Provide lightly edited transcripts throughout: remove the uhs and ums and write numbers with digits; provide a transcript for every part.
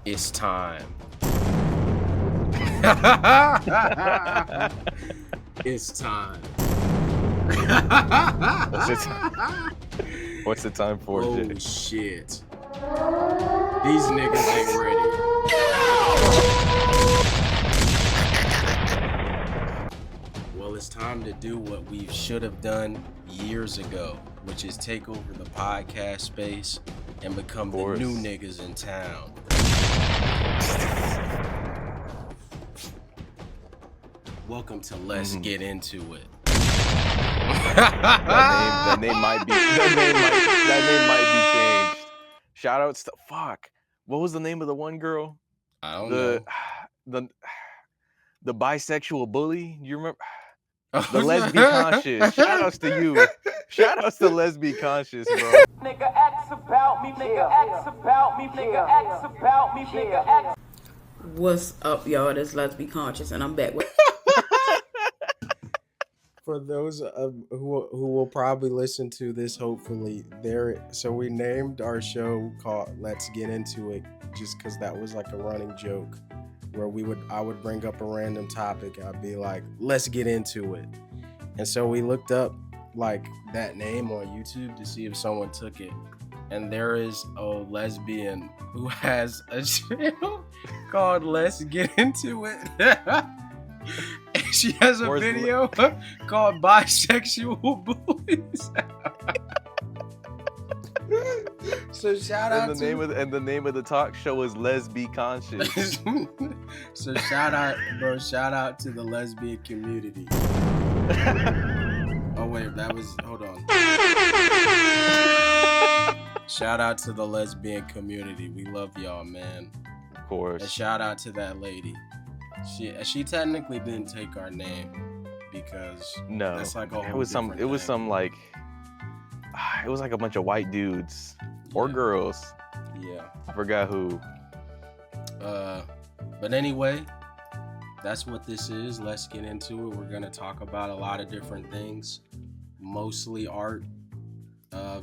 It's time. It's time. What's the time for? Oh Jay? shit. These niggas ain't ready. Well, it's time to do what we should have done years ago, which is take over the podcast space and become the new niggas in town. Welcome to Let's Get Into It. That name might be changed. Shout outs to what was the name of the one girl? I don't know. The bisexual bully. You remember? The lesbian conscious. Shout outs to you. Shout outs to lesbian conscious, bro. Nigga acts about me, nigga acts about me, nigga acts about me, nigga acts. What's up, y'all? This Let's Be Conscious, and I'm back with. For those who will probably listen to this, hopefully, so we named our show called Let's Get Into It just because that was like a running joke where I would bring up a random topic and I'd be like, let's get into it. And so we looked up like that name on YouTube to see if someone took it. And there is a lesbian who has a channel called Let's Get Into It. And she has a video called Bisexual Bullies. So shout out the name of the talk show is Lesbian Conscious. So shout out to the lesbian community. Oh wait, hold on. Shout out to the lesbian community. We love y'all, man. Of course. And shout out to that lady. She technically didn't take our name because that's like a whole it was like a bunch of white dudes or girls. Yeah. I forgot who. But anyway, that's what this is. Let's get into it. We're gonna talk about a lot of different things, mostly art,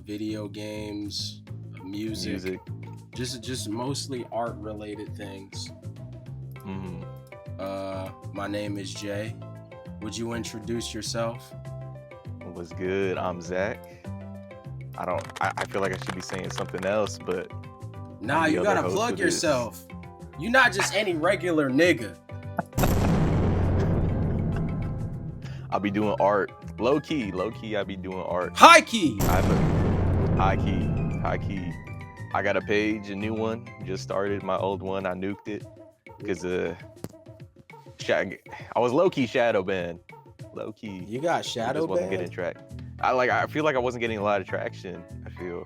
video games, music. Just mostly art related things. My name is Jay. Would you introduce yourself? What's good? I'm Zach. I feel like I should be saying something else, but nah, you gotta plug yourself. You're not just any regular nigga. I'll be doing art. Low key, I be doing art. High key. High key. I got a page, a new one. Just started. My old one, I nuked it because I was low key shadow banned. Low key. You got shadow banned? Wasn't getting track. I feel like I wasn't getting a lot of traction. I feel.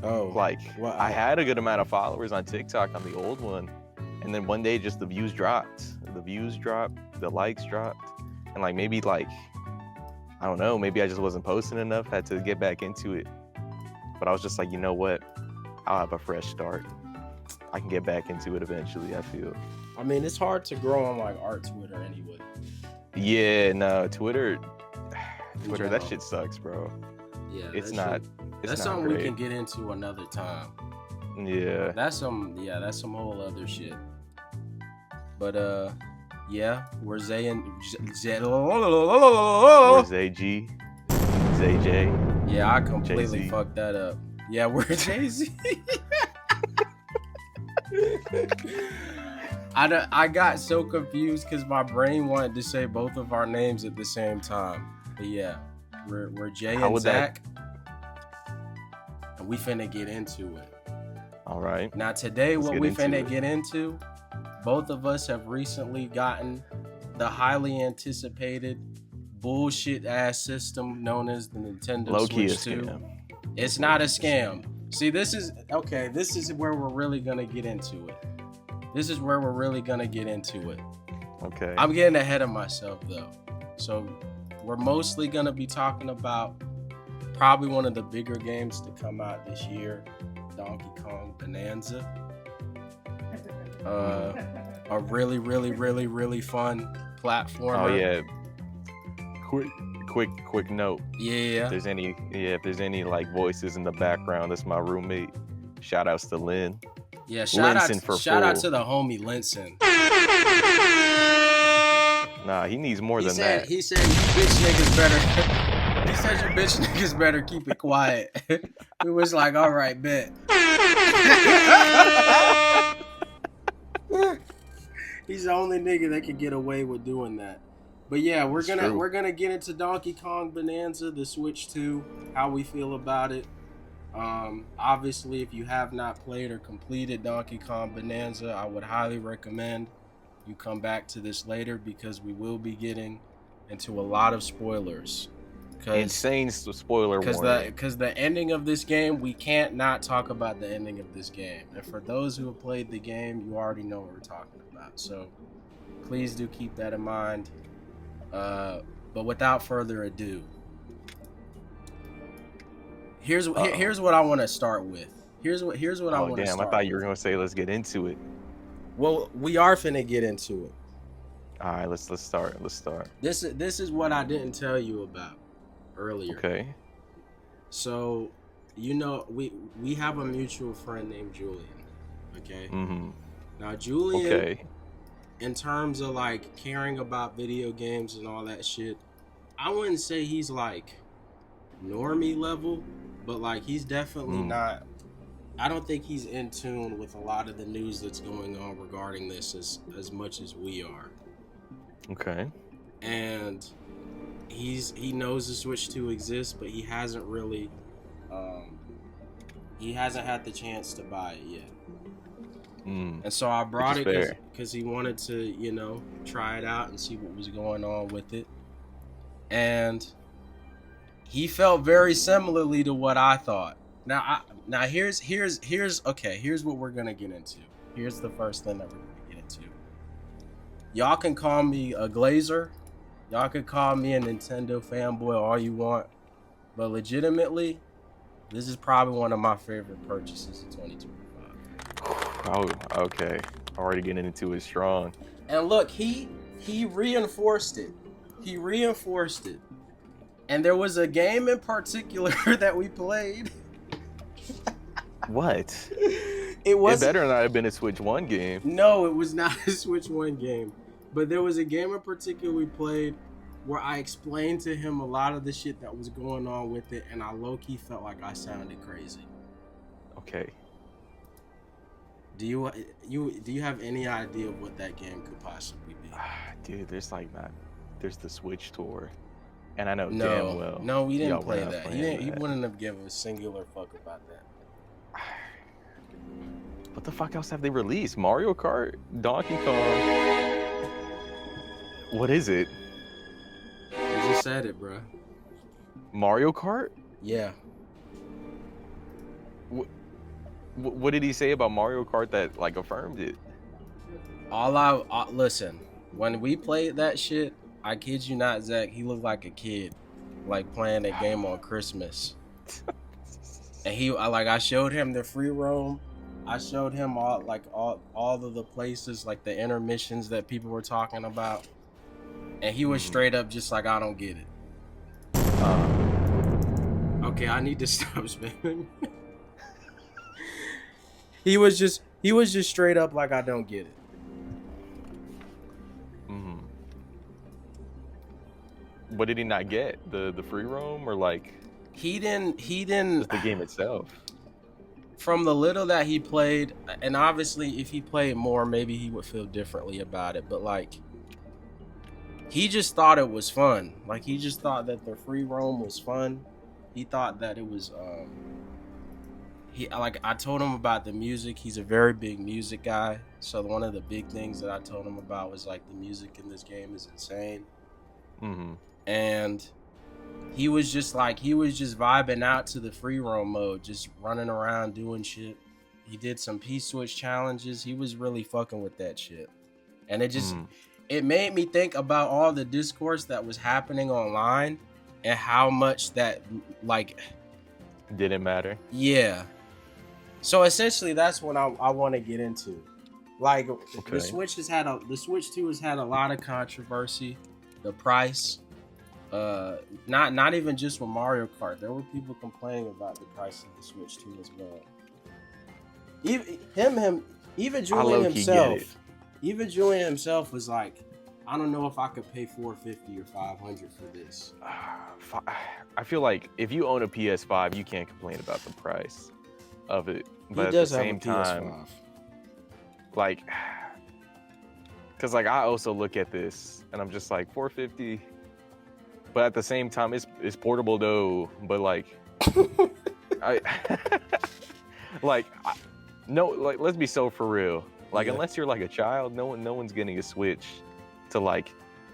Oh. I had a good amount of followers on TikTok on the old one, and then one day just the views dropped. The likes dropped, and maybe I don't know. Maybe I just wasn't posting enough. Had to get back into it. But I was just like, you know what? I'll have a fresh start. I can get back into it eventually, I feel. I mean, it's hard to grow on art Twitter anyway. Yeah, no, Twitter, that shit sucks, bro. Yeah, it's not. That's something great. We can get into another time. Yeah. That's some whole other shit. But yeah, we're Zay and We're Zay G, Zay J. Yeah, I completely Jay-Z. fucked that up. Yeah, we're Jay-Z. I got so confused because my brain wanted to say both of our names at the same time. But yeah, we're Jay and Zach, and we finna get into it. All right. Now today, what we finna get into, both of us have recently gotten the highly anticipated bullshit ass system known as the Nintendo Switch 2. It's not a scam. See, this is where we're really gonna get into it. Okay. I'm getting ahead of myself though. So we're mostly gonna be talking about probably one of the bigger games to come out this year, Donkey Kong Bananza. A really, really, really, really fun platformer. Oh yeah. Quick note. Yeah. If there's any voices in the background, that's my roommate. Shout outs to Lynn. Yeah, shout out full. to the homie Linson. Nah, he needs more than that. He said you bitch niggas better. He said you bitch niggas better keep it quiet. We was like, all right, bet. He's the only nigga that can get away with doing that. But yeah, we're gonna get into Donkey Kong Bonanza, the Switch 2, how we feel about it. Obviously, if you have not played or completed Donkey Kong Bonanza, I would highly recommend you come back to this later because we will be getting into a lot of spoilers. Insane spoiler warning. Because the ending of this game, we can't not talk about the ending of this game. And for those who have played the game, you already know what we're talking about. So please do keep that in mind. But without further ado, here's what I want to start with. Here's what I want to start. I thought you were gonna say let's get into it. Well, we are finna get into it. All right, let's start. This is what I didn't tell you about earlier. Okay. So, you know, we have a mutual friend named Julian. Okay. Mm-hmm. Now, Julian, okay, in terms of like caring about video games and all that shit, I wouldn't say he's like normie level, but like he's definitely not. I don't think he's in tune with a lot of the news that's going on regarding this as much as we are. Okay. And he knows the Switch 2 exists, but he hasn't really had the chance to buy it yet. And so I brought it because he wanted to, you know, try it out and see what was going on with it. And he felt very similarly to what I thought. Now here's what we're gonna get into. Here's the first thing that we're gonna get into. Y'all can call me a glazer, y'all can call me a Nintendo fanboy all you want, but legitimately, this is probably one of my favorite purchases of 2025. Oh, okay. Already getting into it strong. And look, he reinforced it. And there was a game in particular that we played. What? It better not have been a Switch 1 game. No, it was not a Switch 1 game. But there was a game in particular we played where I explained to him a lot of the shit that was going on with it, and I low-key felt like I sounded crazy. Okay. Do you have any idea of what that game could possibly be? Dude, there's the Switch tour. And I know damn well. No, we didn't play that. He wouldn't have given a singular fuck about that. What the fuck else have they released? Mario Kart? Donkey Kong? What is it? I just said it, bro. Mario Kart? Yeah. What did he say about Mario Kart that like affirmed it? Listen, when we played that shit, I kid you not, Zach, he looked like a kid, like playing a game on Christmas. And I showed him the free roam. I showed him all of the places, like the intermissions that people were talking about. And he was straight up just like, I don't get it. Okay, I need to stop spamming. He was just straight up like, I don't get it. What did he not get? The free roam or like? He didn't. Just the game itself. From the little that he played, and obviously if he played more, maybe he would feel differently about it. But like, he just thought it was fun. Like he just thought that the free roam was fun. He thought that it was. I told him about the music. He's a very big music guy. So one of the big things that I told him about was like the music in this game is insane. And he was just vibing out to the free roam mode, just running around doing shit. He did some P-Switch challenges. He was really fucking with that shit. And it made me think about all the discourse that was happening online and how much that like didn't matter. Yeah. So essentially that's what I want to get into. Like the Switch 2 has had a lot of controversy. The price, not even just with Mario Kart. There were people complaining about the price of the Switch 2 as well. Even I Julian low-key get it. himself was like, I don't know if I could pay $450 or $500 for this. I feel like if you own a PS5, you can't complain about the price of it. But He at does the have a same PS5. time, like, because like I also look at this and I'm just like $450, but at the same time it's portable though. But like, I let's be so for real. Like, Yeah. unless you're like a child, no one's getting a Switch to like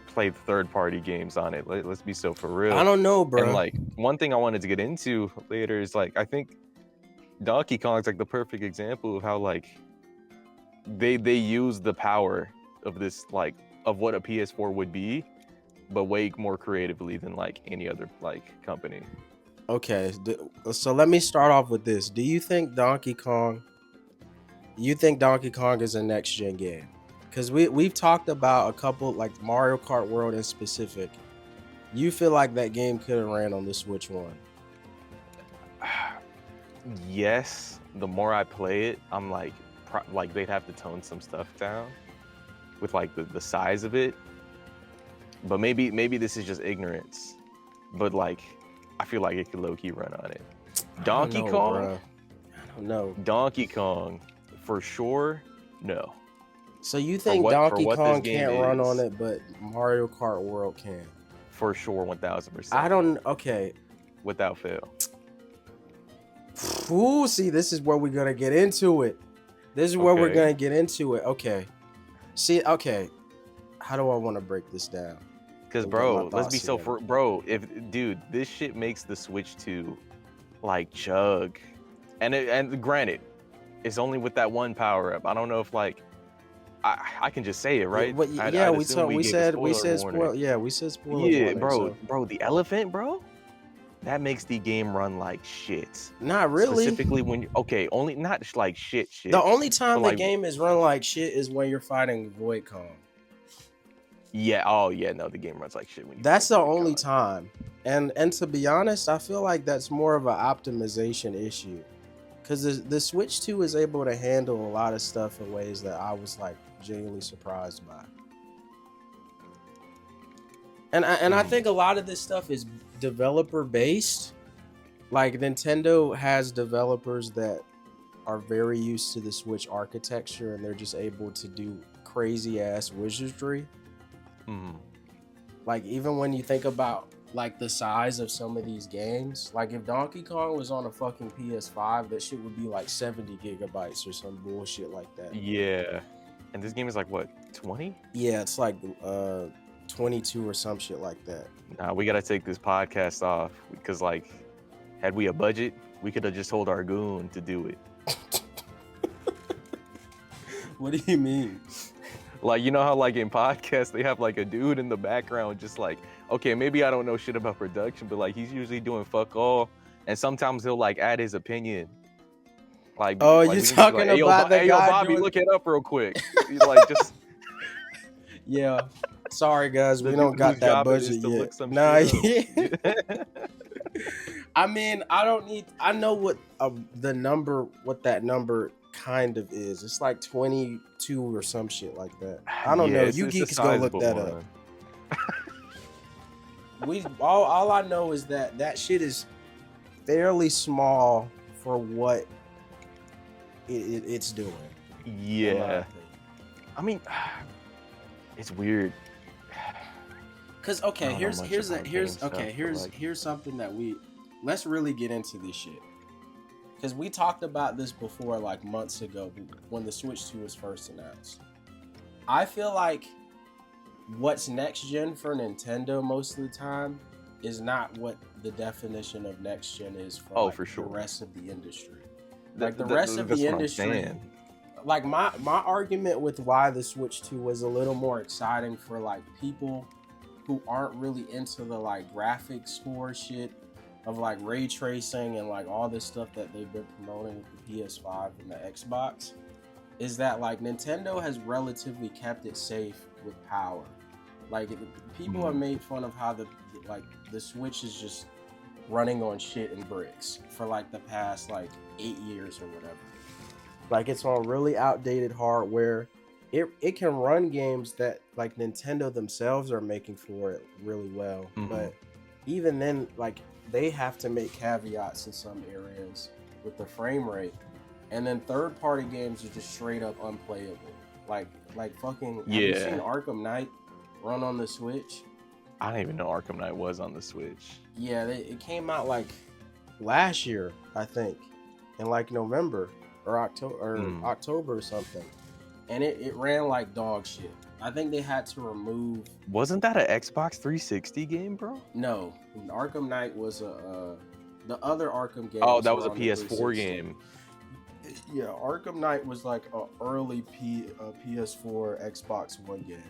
play third-party games on it. Let's be so for real. I don't know, bro. And like one thing I wanted to get into later is like I think Donkey Kong's like the perfect example of how like they use the power of this like of what a PS4 would be, but way more creatively than like any other like company. Okay, so let me start off with this. Do you think Donkey Kong is a next gen game? Because we've talked about a couple, like Mario Kart World in specific. You feel like that game could have ran on the Switch 1? Yes, the more I play it, I'm like they'd have to tone some stuff down with like the size of it. But maybe this is just ignorance. But like I feel like it could low-key run on it. Donkey Kong? Bro. I don't know. Donkey Kong, for sure, no. So you think Donkey Kong can't run is. on it, but Mario Kart World can? For sure, 1000%. I don't. Okay. Without fail. Ooh, see, this is where we're gonna get into it. Okay. See, okay. How do I want to break this down? Because, bro, let's be so for bro. Dude, this shit makes the Switch 2 like chug, and granted, it's only with that one power up. I don't know if like I can just say it, right? We said spoiler. Yeah, we said spoiler. Yeah, warning, bro, the elephant, bro. That makes the game run like shit. Not really. Specifically when you only not like shit. The only time the like, game is run like shit is when you're fighting Void Kong. Yeah. Oh yeah. No, the game runs like shit when you. That's the only time. And to be honest, I feel like that's more of an optimization issue, because the Switch 2 is able to handle a lot of stuff in ways that I was like genuinely surprised by. And I think a lot of this stuff is developer based. Like Nintendo has developers that are very used to the Switch architecture, and they're just able to do crazy ass wizardry. Like even when you think about like the size of some of these games, like if Donkey Kong was on a fucking PS5, that shit would be like 70 gigabytes or some bullshit like that. Yeah. And this game is like what, 20? Yeah, it's like 22 or some shit like that. Nah, we gotta take this podcast off because like, had we a budget, we could have just told our goon to do it. What do you mean? Like, you know how like in podcasts they have like a dude in the background just like, okay, maybe I don't know shit about production, but like he's usually doing fuck all, and sometimes he'll like add his opinion. Like, oh, like, you're talking like, about the guy yo, Bobby, doing... look it up real quick. Like just. Yeah. Sorry guys, we don't got that budget yet. Nah, yeah. I mean, I know what that number kind of is. It's like 22 or some shit like that. I don't know. You geeks go look that up. All I know is that shit is fairly small for what it's doing. Yeah. I mean, it's weird. Cause okay, here's something that let's really get into this shit. Cause we talked about this before, like months ago, when the Switch 2 was first announced. I feel like what's next gen for Nintendo most of the time is not what the definition of next gen is for, for sure, the rest of the industry. Like the rest of the industry. Like my argument with why the Switch 2 was a little more exciting for like people who aren't really into the like graphics score shit of like ray tracing and like all this stuff that they've been promoting with the PS5 and the Xbox is that like Nintendo has relatively kept it safe with power. Like people have made fun of how the Switch is just running on shit and bricks for like the past like 8 years or whatever. Like it's on really outdated hardware. It can run games that like Nintendo themselves are making for it really well. But even then, like they have to make caveats in some areas with the frame rate. And then third party games are just straight up unplayable. Like fucking have you seen Arkham Knight run on the Switch? I don't even know Arkham Knight was on the Switch. Yeah, it came out like last year, I think, in like November or October or something, and it ran like dog shit. I think they had to remove. Wasn't that an Xbox 360 game, bro? No, Arkham Knight was the other Arkham game. Oh, that was a PS4 game. Yeah, Arkham Knight was like a early PS4 Xbox One game.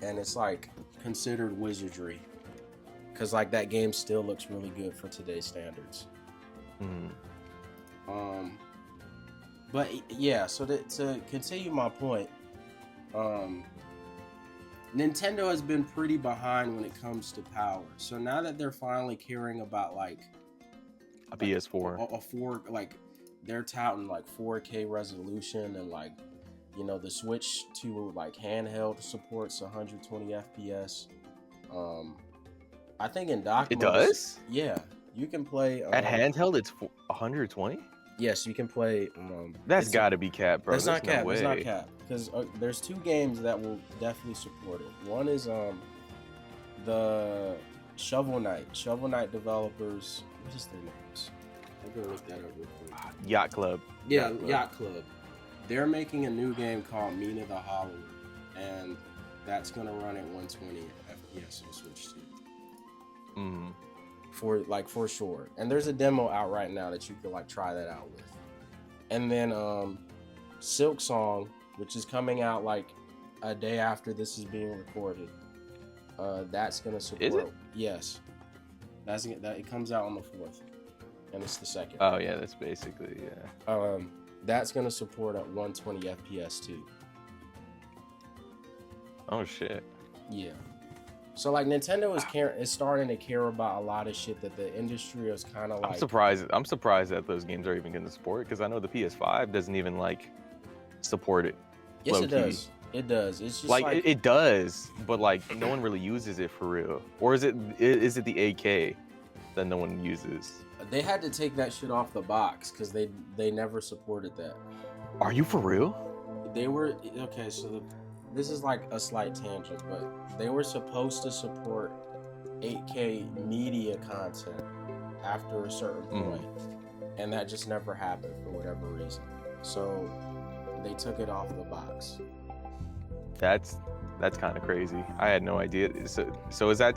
And it's like considered wizardry because like that game still looks really good for today's standards. But yeah, so to continue my point, Nintendo has been pretty behind when it comes to power. So now that they're finally caring about like a PS4, like they're touting like 4K resolution and like, you know, the Switch to like handheld supports 120 FPS. I think in dock it mode, does. Yeah, you can play at handheld. It's 120. Yes, you can play. That's got to be cap, bro. That's not cap. It's not cap because there's two games that will definitely support it. One is the Shovel Knight. Shovel Knight developers. What is their names? I'm gonna look that up real quick. Yacht Club. Yeah, Yacht Club. They're making a new game called Mina the Hollower, and that's gonna run at 120 FPS on Switch 2. For sure. And there's a demo out right now that you could like try that out with. And then Silk Song, which is coming out like a day after this is being recorded. That's gonna support. Is it? Yes. It comes out on the 4th, and it's the 2nd. Oh yeah, that's basically That's gonna support at 120 FPS too. Oh shit. Yeah. So like Nintendo is starting to care about a lot of shit that the industry is kind of like. I'm surprised that those games are even going to support because I know the PS5 doesn't even like support it. Yes, it does. It does. It's just like it does, but like no one really uses it for real. Or is it the AK that no one uses? They had to take that shit off the box because they never supported that. Are you for real? They were okay. So this is like a slight tangent, but they were supposed to support 8K media content after a certain point, and that just never happened for whatever reason. So they took it off the box. That's kind of crazy. I had no idea. So is that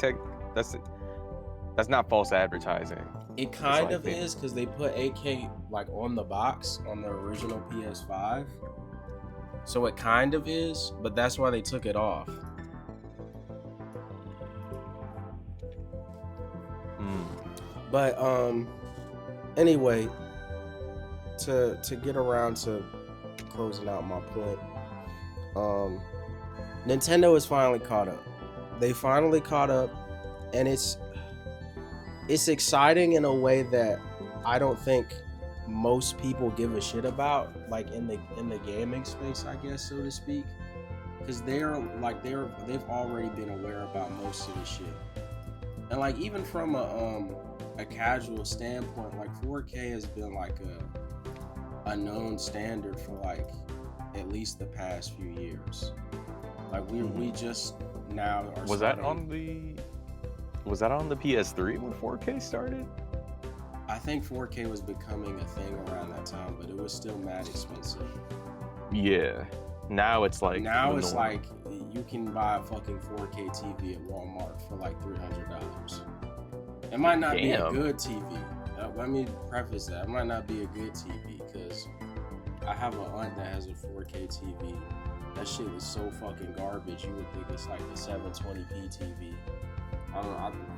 that's not false advertising. It kind of is because they put 8K like on the box on the original PS5. So it kind of is, but that's why they took it off. But anyway, to get around to closing out my point, Nintendo is finally caught up. They finally caught up, and it's exciting in a way that I don't think most people give a shit about, like in the gaming space, I guess, so to speak, because they've already been aware about most of the shit, and like even from a casual standpoint, like 4K has been like a known standard for like at least the past few years. Like we just now are. Was that on the PS3 when 4K started? I think 4K was becoming a thing around that time, but it was still mad expensive. Yeah. Now it's like like you can buy a fucking 4K TV at Walmart for like $300. It might not be a good TV. Let me preface that. It might not be a good TV because I have an aunt that has a 4K TV. That shit is so fucking garbage. You would think it's like the 720p TV.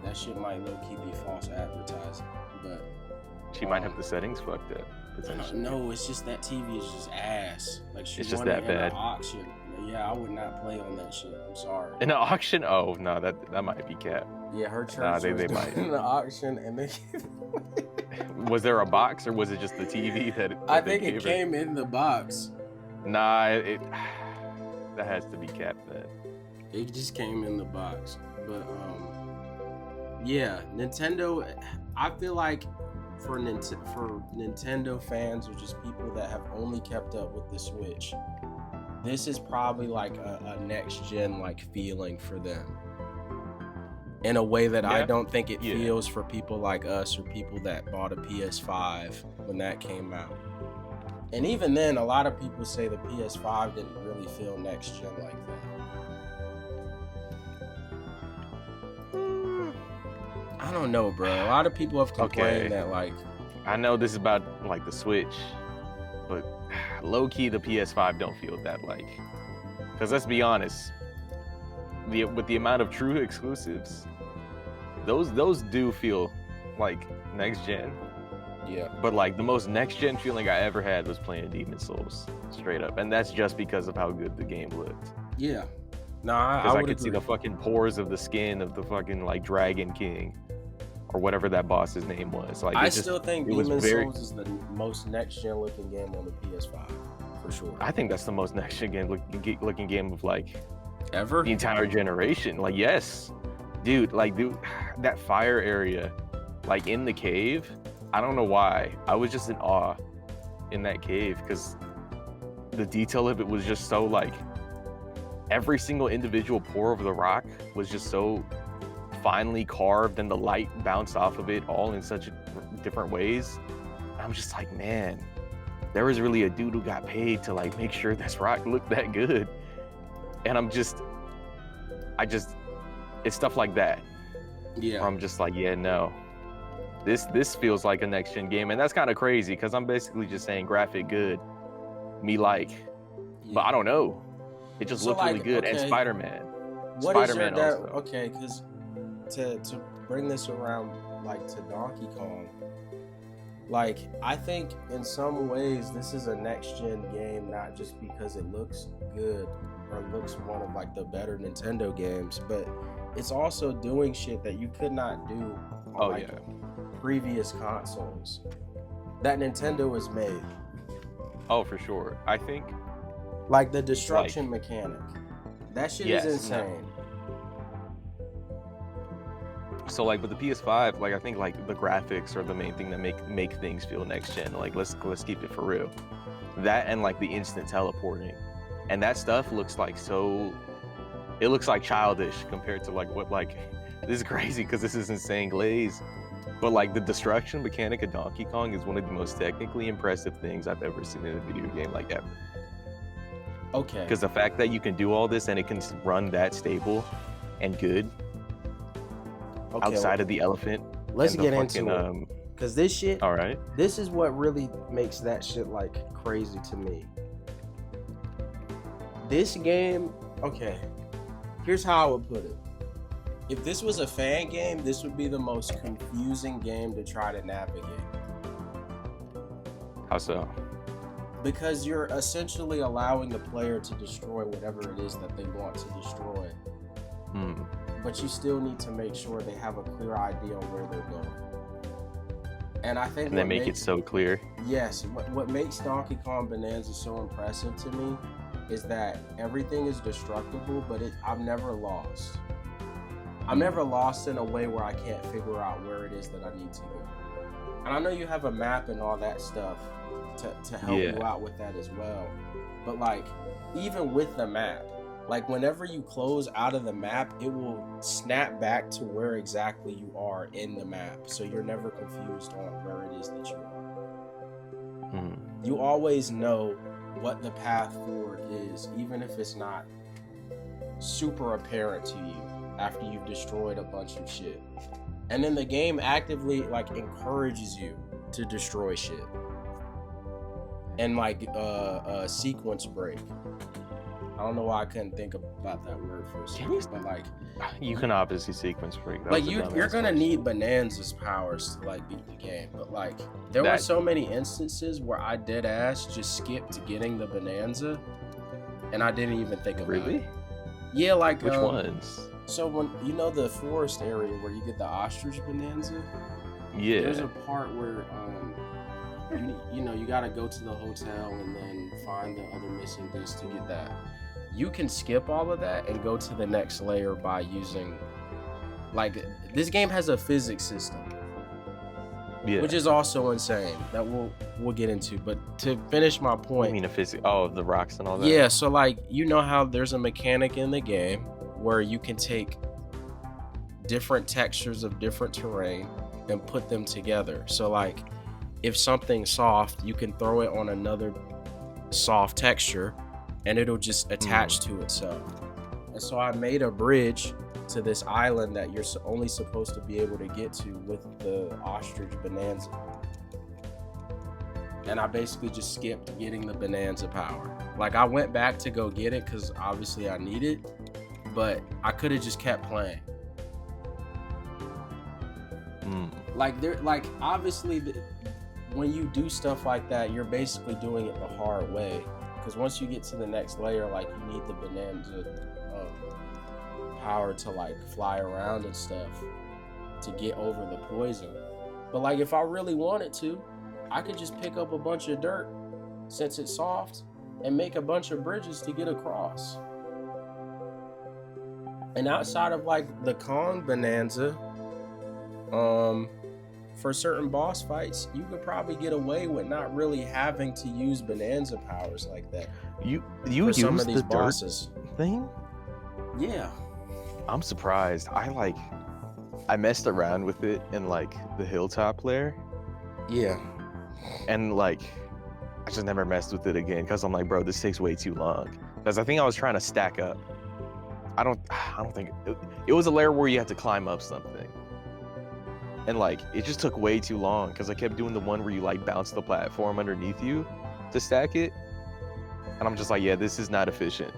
That shit might low-key be false advertising, but she might have the settings fucked up. No, it's just that TV is just ass. Like it's just that bad. Auction. Yeah, I would not play on that shit. I'm sorry. In an auction? Oh no, that might be cap. Yeah, her church they might. in the auction, and was there a box or was it just the TV that I they think it gave her? came in the box. Nah, that has to be capped then. It just came in the box. But yeah, Nintendo. I feel like for Nintendo fans or just people that have only kept up with the Switch, this is probably like a next gen like feeling for them. In a way that I don't think it feels for people like us or people that bought a PS5 when that came out. And even then, a lot of people say the PS5 didn't really feel next gen like that. I don't know, bro. A lot of people have complained that, like... I know this is about, like, the Switch, but low-key, the PS5 don't feel that, like... Because let's be honest, with the amount of true exclusives, those do feel like next gen. Yeah. But like the most next gen feeling I ever had was playing Demon's Souls, straight up, and that's just because of how good the game looked. Yeah. Nah, because I could agree. see the fucking pores of the skin of the fucking like Dragon King, or whatever that boss's name was. Like I still think Demon's Souls is the most next gen looking game on the PS5 for sure. I think that's the most next gen game looking game of like ever the entire generation. Like yes, dude. Like that fire area, like in the cave. I don't know why. I was just in awe in that cave because the detail of it was just so like every single individual pore of the rock was just so finely carved and the light bounced off of it all in such different ways. I'm just like, man, there was really a dude who got paid to like make sure this rock looked that good. And it's stuff like that. Yeah. I'm just like, yeah, no. This feels like a next gen game, and that's kind of crazy because I'm basically just saying graphic good, me like, but I don't know. It just looked really good, and Spider-Man. What Spider-Man is your also. Okay, because to bring this around like to Donkey Kong, like I think in some ways this is a next gen game, not just because it looks good or looks one of like the better Nintendo games, but it's also doing shit that you could not do on previous consoles that Nintendo has made. Oh, for sure. I think like the destruction mechanic. That shit is insane. So like with the PS5, like I think like the graphics are the main thing that make things feel next gen. Like let's keep it for real. That and like the instant teleporting. And that stuff looks like it looks like childish compared to like what like this is crazy because this is insane glaze. But like the destruction mechanic of Donkey Kong is one of the most technically impressive things I've ever seen in a video game, like ever. Okay. Because the fact that you can do all this and it can run that stable and good outside of the elephant. Let's get into it. Because this shit, all right. This is what really makes that shit like crazy to me. This game, okay, here's how I would put it. If this was a fan game, this would be the most confusing game to try to navigate. How so? Because you're essentially allowing the player to destroy whatever it is that they want to destroy. But you still need to make sure they have a clear idea on where they're going. And I think they make it so clear. Yes, what makes Donkey Kong Bonanza so impressive to me is that everything is destructible, but I've never lost. I'm never lost in a way where I can't figure out where it is that I need to go. And I know you have a map and all that stuff to help you out with that as well. But like, even with the map, like whenever you close out of the map, it will snap back to where exactly you are in the map. So you're never confused on where it is that you are. You always know what the path forward is, even if it's not super apparent to you after you've destroyed a bunch of shit. And then the game actively like encourages you to destroy shit. And like sequence break. I don't know why I couldn't think about that word for a second, but like you can obviously sequence break. Like you're gonna need Bananza's powers to like beat the game, but like there were so many instances where I dead ass just skipped getting the Bananza, and I didn't even think about it. Yeah, like which ones? So when you know the forest area where you get the ostrich Bananza, Yeah. There's a part where you gotta go to the hotel and then find the other missing disc to get that. You can skip all of that and go to the next layer by using, like, this game has a physics system, which is also insane that we'll get into. But to finish my point, I mean, a physics. Oh, the rocks and all that. yeah. So like, how there's a mechanic in the game where you can take different textures of different terrain and put them together. So like, if something's soft, you can throw it on another soft texture and it'll just attach to itself. And so I made a bridge to this island that you're only supposed to be able to get to with the ostrich Bananza. And I basically just skipped getting the Bananza power. Like, I went back to go get it because obviously I need it, but I could have just kept playing. Like obviously when you do stuff like that, you're basically doing it the hard way. Because once you get to the next layer, like, you need the Bananza power to like fly around and stuff to get over the poison. But like, if I really wanted to, I could just pick up a bunch of dirt since it's soft and make a bunch of bridges to get across. And outside of like the Kong Bananza, for certain boss fights, you could probably get away with not really having to use Bananza powers like that. You for use some of these the bosses. dirt thing? Yeah. I'm surprised. I messed around with it in like the hilltop layer, Yeah. and like I just never messed with it again because I'm like, bro, this takes way too long. Because I think I was trying to stack up. I don't think it was a layer where you had to climb up something. And like, it just took way too long because I kept doing the one where you like bounce the platform underneath you to stack it. And I'm just like, yeah, this is not efficient.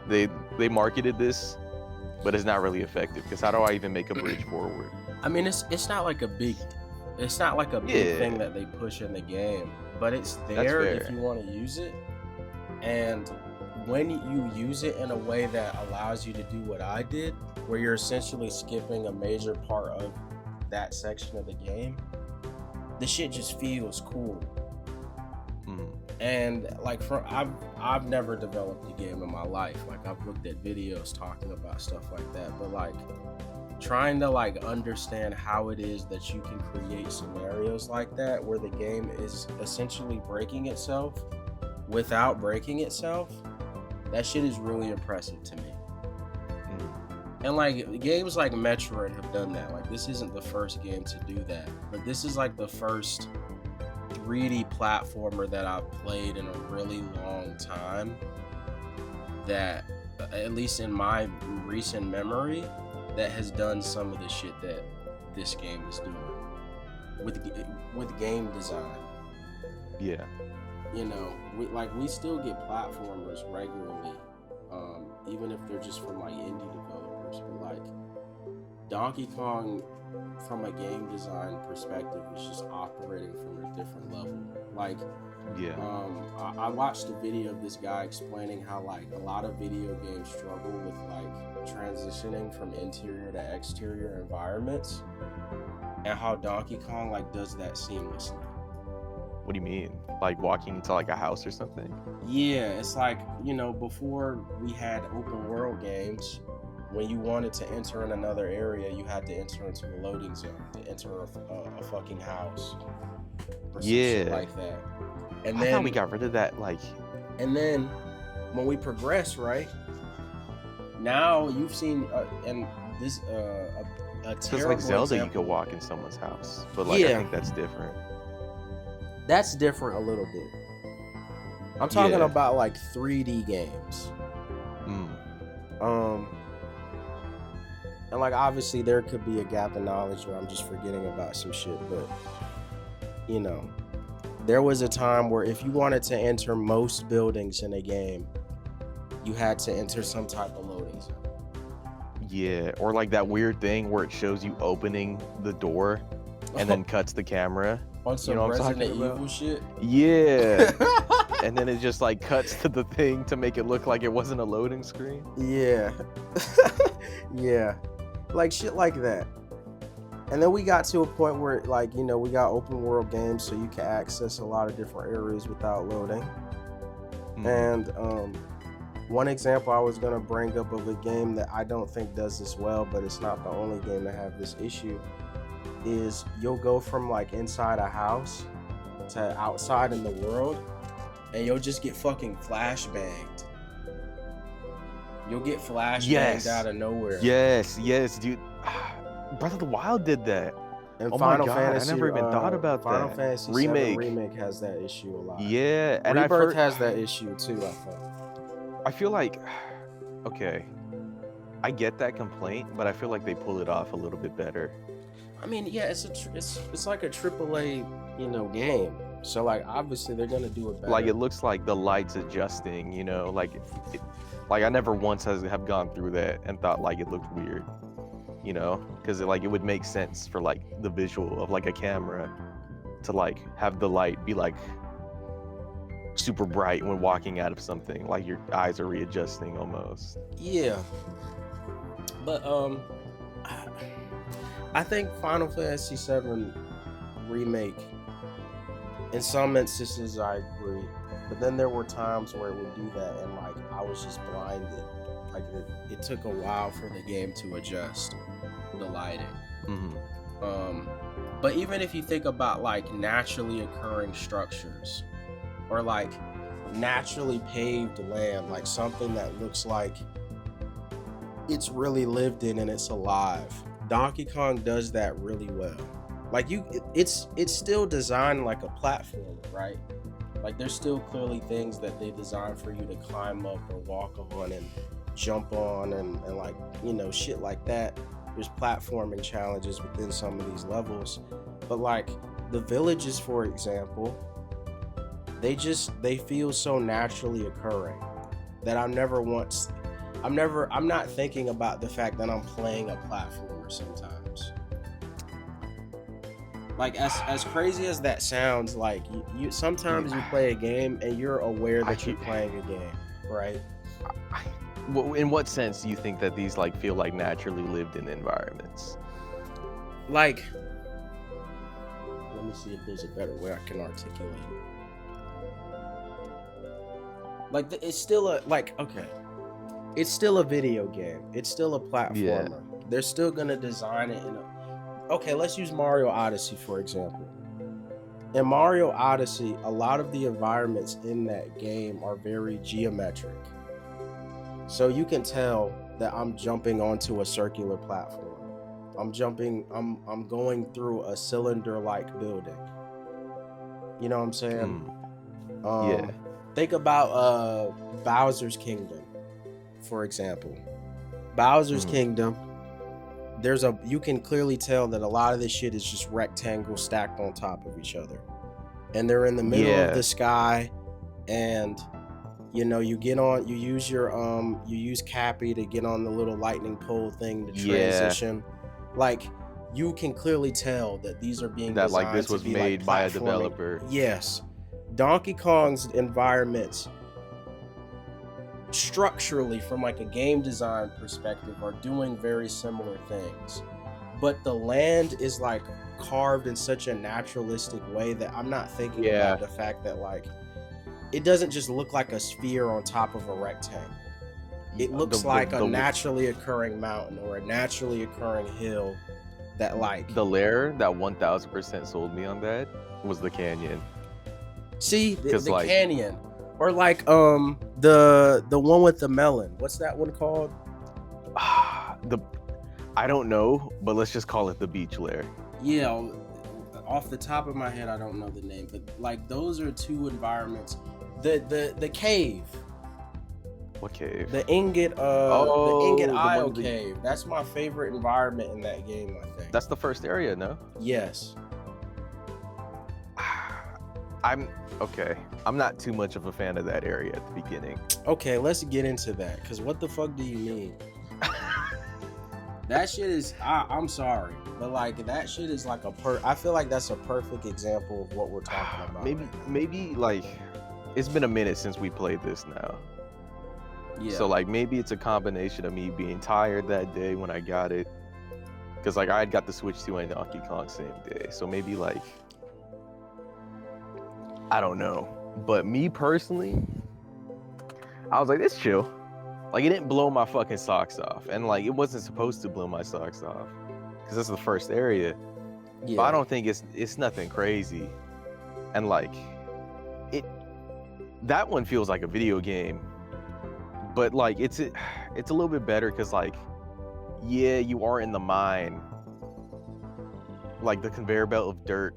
They marketed this, but it's not really effective because how do I even make a bridge forward? I mean, it's not like a big thing that they push in the game, but it's there if you want to use it. And when you use it in a way that allows you to do what I did, where you're essentially skipping a major part of that section of the game, the shit just feels cool. And like, I've never developed a game in my life. Like, I've looked at videos talking about stuff like that, but like, trying to like understand how it is that you can create scenarios like that where the game is essentially breaking itself without breaking itself, that shit is really impressive to me. And like, games like Metroid have done that. Like, this isn't the first game to do that, but this is like the first 3D platformer that I've played in a really long time that, at least in my recent memory, that has done some of the shit that this game is doing with game design. Yeah. You know, we still get platformers regularly, even if they're just from like indie developers. But like, Donkey Kong, from a game design perspective, is just operating from a different level. Like, I watched a video of this guy explaining how like a lot of video games struggle with like transitioning from interior to exterior environments, and how Donkey Kong like does that seamlessly. What do you mean? Like walking into like a house or something? Yeah, it's like, before we had open world games, when you wanted to enter in another area, you had to enter into a loading zone to enter a fucking house. Or some shit like that. And I thought we got rid of that, like. And then when we progress, right? Now you've seen a terrible like Zelda, example. you could walk in someone's house, but like I think that's different. That's different a little bit. I'm talking about like 3D games. And like, obviously there could be a gap in knowledge where I'm just forgetting about some shit, but there was a time where if you wanted to enter most buildings in a game, you had to enter some type of loading zone. Yeah, or like that weird thing where it shows you opening the door and then cuts the camera. On some Resident Evil shit? Yeah. And then it just like cuts to the thing to make it look like it wasn't a loading screen. Yeah. Yeah. Like shit like that. And then we got to a point where, like, you know, we got open world games, so you can access a lot of different areas without loading. And one example I was gonna bring up of a game that I don't think does this well, but it's not the only game to have this issue, is you'll go from like inside a house to outside in the world, and you'll just get fucking flashbanged. You'll get flashbanged out of nowhere. Yes, dude. Breath of the Wild did that. And Oh Final my god, Fantasy, I never even thought about Final that. Fantasy Remake. VII Remake has that issue a lot. Yeah, and Rebirth has that issue too, I think. I feel like, okay, I get that complaint, but I feel like they pull it off a little bit better. I mean, yeah, it's like a AAA, you know, game. So like obviously they're gonna do it better. Like it looks like the lights adjusting, you know, like like I never once have gone through that and thought like it looked weird, you know, because it would make sense for like the visual of like a camera to like have the light be like super bright when walking out of something, like your eyes are readjusting almost. Yeah, but I think Final Fantasy VII Remake, in some instances I agree, but then there were times where it would do that and like I was just blinded. Like it took a while for the game to adjust the lighting. But even if you think about like naturally occurring structures or like naturally paved land, like something that looks like it's really lived in and it's alive, Donkey Kong does that really well. Like it's still designed like a platformer, right? Like there's still clearly things that they designed for you to climb up or walk on and jump on and like, you know, shit like that. There's platforming challenges within some of these levels, but like the villages, for example, they feel so naturally occurring that I'm not thinking about the fact that I'm playing a platformer sometimes. Like as crazy as that sounds, like you sometimes you play a game and you're aware that you're playing a game, right? In what sense do you think that these like feel like naturally lived in environments? Like, let me see if there's a better way I can articulate it. Like it's still it's still a video game. It's still a platformer. Yeah. They're still gonna design it okay, let's use Mario Odyssey for example. In Mario Odyssey, a lot of the environments in that game are very geometric. So you can tell that I'm jumping onto a circular platform. I'm going through a cylinder-like building. You know what I'm saying? Yeah. Think about Bowser's Kingdom, for example. Bowser's Kingdom, you can clearly tell that a lot of this shit is just rectangles stacked on top of each other. And they're in the middle of the sky, and you know, you use Cappy to get on the little lightning pole thing to transition. Like, you can clearly tell that these are being designed like this was to be made like by a developer. Yes. Donkey Kong's environments structurally from like a game design perspective are doing very similar things. But the land is like carved in such a naturalistic way that I'm not thinking about the fact that like it doesn't just look like a sphere on top of a rectangle. It looks like a naturally occurring mountain or a naturally occurring hill that like... The lair that 1000% sold me on that was the canyon. See, the like, canyon. Or like the one with the melon. What's that one called? I don't know, but let's just call it the beach lair. Yeah, off the top of my head, I don't know the name, but like those are two environments. The cave. What cave? The Ingot Isle cave. That's my favorite environment in that game, I think. That's the first area, no? Yes. I'm not too much of a fan of that area at the beginning. Okay, let's get into that, because what the fuck do you mean? That shit is, I'm sorry, but like that shit is like I feel like that's a perfect example of what we're talking about. Maybe like it's been a minute since we played this now. Yeah. So like maybe it's a combination of me being tired that day when I got it, because like I had got the Switch 2 and Donkey Kong same day, so maybe like I don't know. But me personally, I was like, this chill. Like it didn't blow my fucking socks off, and like it wasn't supposed to blow my socks off because that's the first area. Yeah. But I don't think it's nothing crazy, and like that one feels like a video game, but like it's a little bit better because like yeah, you are in the mine, like the conveyor belt of dirt.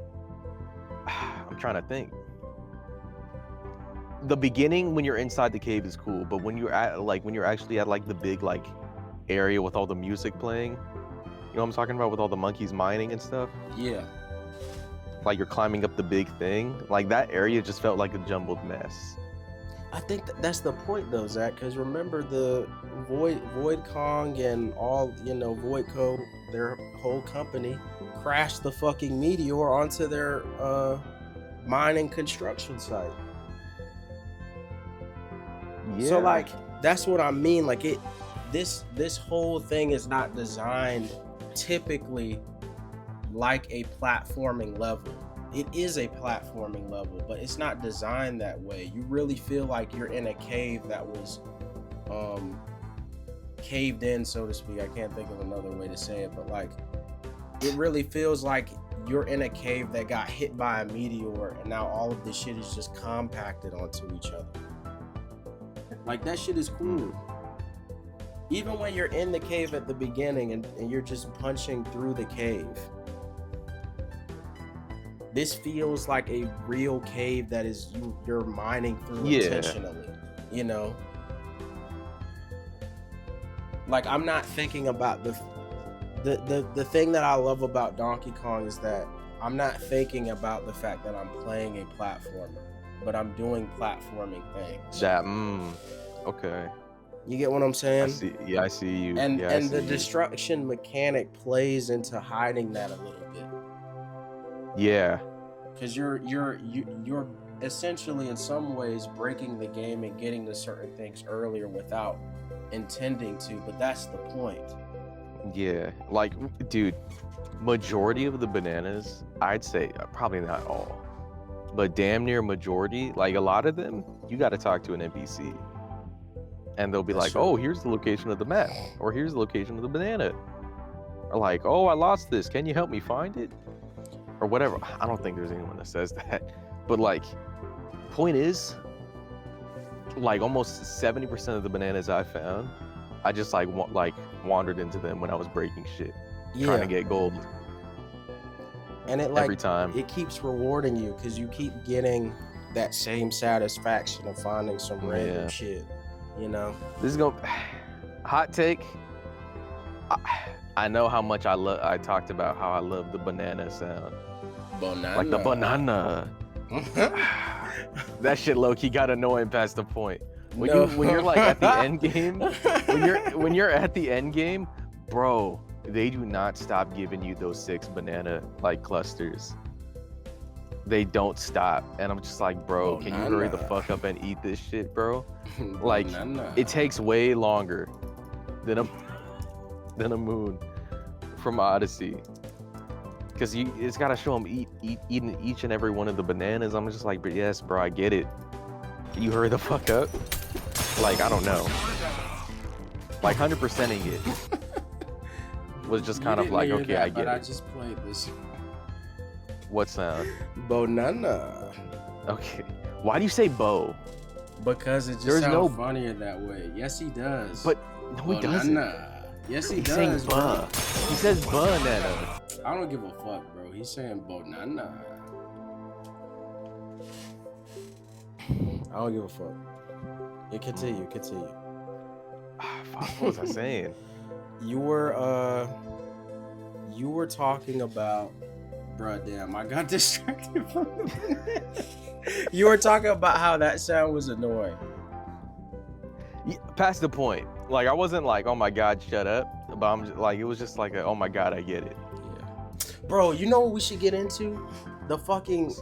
I'm trying to think. The beginning when you're inside the cave is cool, but when you're actually at like the big like area with all the music playing, you know what I'm talking about, with all the monkeys mining and stuff, Yeah. like you're climbing up the big thing, like that area just felt like a jumbled mess. I think that's the point though, Zach, because remember the Void Kong and all, you know, Voidco, their whole company crashed the fucking meteor onto their mining construction site. Yeah. So like that's what I mean. Like this whole thing is not designed typically like a platforming level. It is a platforming level, but it's not designed that way. You really feel like you're in a cave that was caved in, so to speak. I can't think of another way to say it, but like it really feels like you're in a cave that got hit by a meteor and now all of this shit is just compacted onto each other. Like that shit is cool. Even when you're in the cave at the beginning and you're just punching through the cave, this feels like a real cave that is you're mining through intentionally, you know? Like I'm not thinking about the thing that I love about Donkey Kong is that I'm not thinking about the fact that I'm playing a platformer, but I'm doing platforming things. Okay. You get what I'm saying? I see you. And I see the you. destruction mechanic plays into hiding that a little bit. Yeah. Because you're essentially in some ways breaking the game and getting to certain things earlier without intending to, but that's the point. Yeah. Like, dude, majority of the bananas, I'd say probably not all, but damn near majority, like a lot of them, you got to talk to an NPC. And they'll be That's like, true. oh, here's the location of the map, or here's the location of the banana. Or like, oh, I lost this. Can you help me find it? Or whatever. I don't think there's anyone that says that. But like, point is, like almost 70% of the bananas I found, I just like wandered into them when I was breaking shit, trying to get gold. And it like every time. it keeps rewarding you because you keep getting that same satisfaction of finding some random shit. You know, this is going hot take. I know how much I talked about how I love the banana sound. Banana. Like the banana. That shit low key got annoying past the point. When you're like at the end game, when you're at the end game, bro, they do not stop giving you those 6 banana like clusters. They don't stop, and I'm just like, bro, can you hurry the fuck up and eat this shit, bro? Like, it takes way longer than a moon from Odyssey, because it's gotta show them eating each and every one of the bananas. I'm just like, but yes, bro, I get it. Can you hurry the fuck up? Like, I don't know. Like 100%ing it was just kind of like, okay, I get it. I just played this. What sound? Banana. Okay. Why do you say bow? Because it just sounds funnier that way. Yes, he does. But no, he doesn't. Yes, he He's does. saying buh. He says banana. I don't give a fuck, bro. He's saying banana. I don't give a fuck. Yeah, continue. Fuck, what was I saying? You were talking about, bruh, damn, I got distracted from the You were talking about how that sound was annoying. Yeah, past the point. Like, I wasn't like, oh my god, shut up. But I'm just, like, it was just like, oh my god, I get it. Yeah. Bro, you know what we should get into? The fucking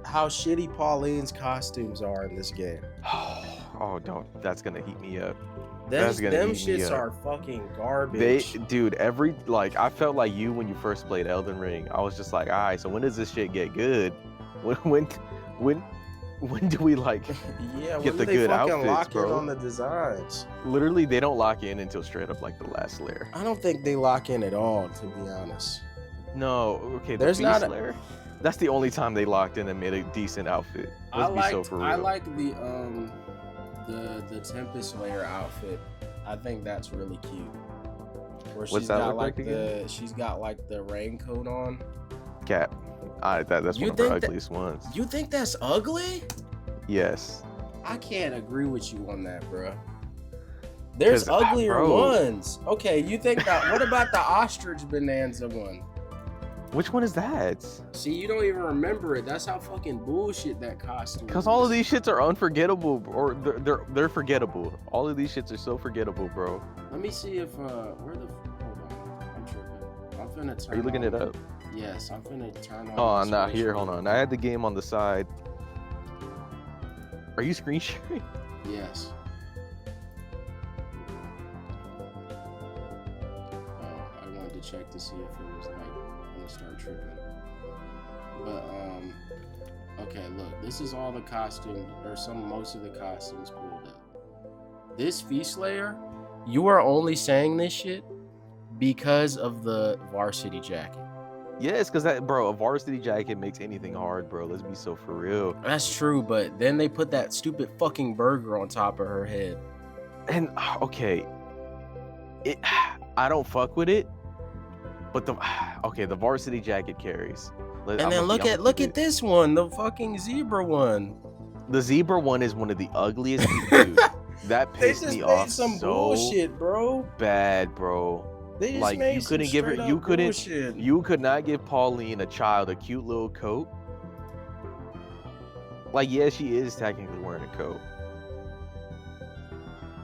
how shitty Pauline's costumes are in this game. Oh, don't. That's gonna heat me up. Them That's gonna heat me shits up. are fucking garbage. Dude, I felt like you when you first played Elden Ring. I was just like, all right, so when does this shit get good? When do we like Yeah, get when the do they good fucking outfits, lock in bro? on the designs? Literally, they don't lock in until straight up like the last layer. I don't think they lock in at all, to be honest. No, okay, the There's Beast not a- layer. That's the only time they locked in and made a decent outfit. Let's be so for real. I like the Tempest layer outfit. I think that's really cute. Where What's that look like again? She's got like the raincoat on. Cap. That's You one of her think that- ugliest ones. You think that's ugly? Yes. I can't agree with you on that, bro. There's 'Cause, uglier bro. ones. Okay, you think that? What about the ostrich Bananza one? Which one is that? See, you don't even remember it. That's how fucking bullshit that costume. Because all of these shits are unforgettable, or they're forgettable. All of these shits are so forgettable, bro. Let me see if where the hold on. I'm tripping. I'm finna turn. Are you looking on, it up? Yes, I'm finna turn on. Oh, I'm the not screen here. share. Hold on. I had the game on the side. Are you screen sharing? Yes. Oh, I wanted to check to see if it was like gonna start tripping. But okay, look, this is all the costumes, or most of the costumes pulled up. This Feast Layer, you are only saying this shit because of the varsity jacket. Yes, because that, bro, a varsity jacket makes anything hard, bro. Let's be so for real. That's true, but then they put that stupid fucking burger on top of her head. And okay, I don't fuck with it, but the varsity jacket carries. And then look at this one, the fucking zebra one. The zebra one is one of the ugliest. Dude, that They pissed just me made off some so bullshit, bro. bad, bro. They just Like, made you some couldn't give her, straight you up couldn't, bullshit. you could not give Pauline, a child, a cute little coat. Like, yeah, she is technically wearing a coat.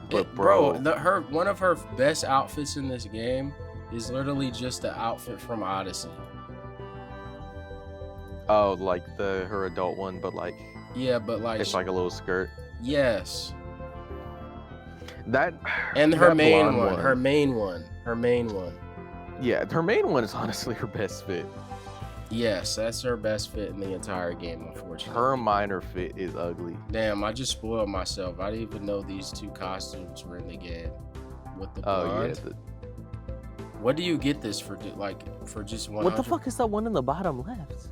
But bro, one of her best outfits in this game is literally just the outfit from Odyssey. oh, like her adult one, but like Yeah, but like it's like a little skirt. yes, That and her that main blonde one, her main one. Yeah, her main one is honestly her best fit. Yes, that's her best fit in the entire game, unfortunately. Her minor fit is ugly. Damn, I just spoiled myself. I didn't even know these two costumes were in the game. With the Oh blonde. yeah. What do you get this for? Like for just 100? What the fuck is that one in the bottom left?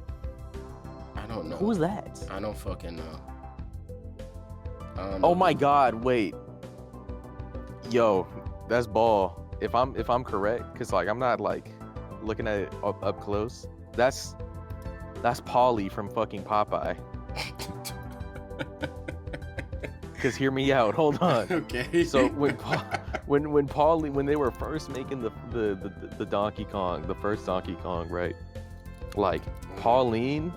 I don't know. Who's that? I don't fucking know. I don't Oh know. my god, wait. Yo, that's ball. If I'm correct, because like I'm not like looking at it up close. That's Polly from fucking Popeye. Cause hear me out. Hold on. Okay. So when Paulie, when they were first making the Donkey Kong, the first Donkey Kong, right? Like Pauline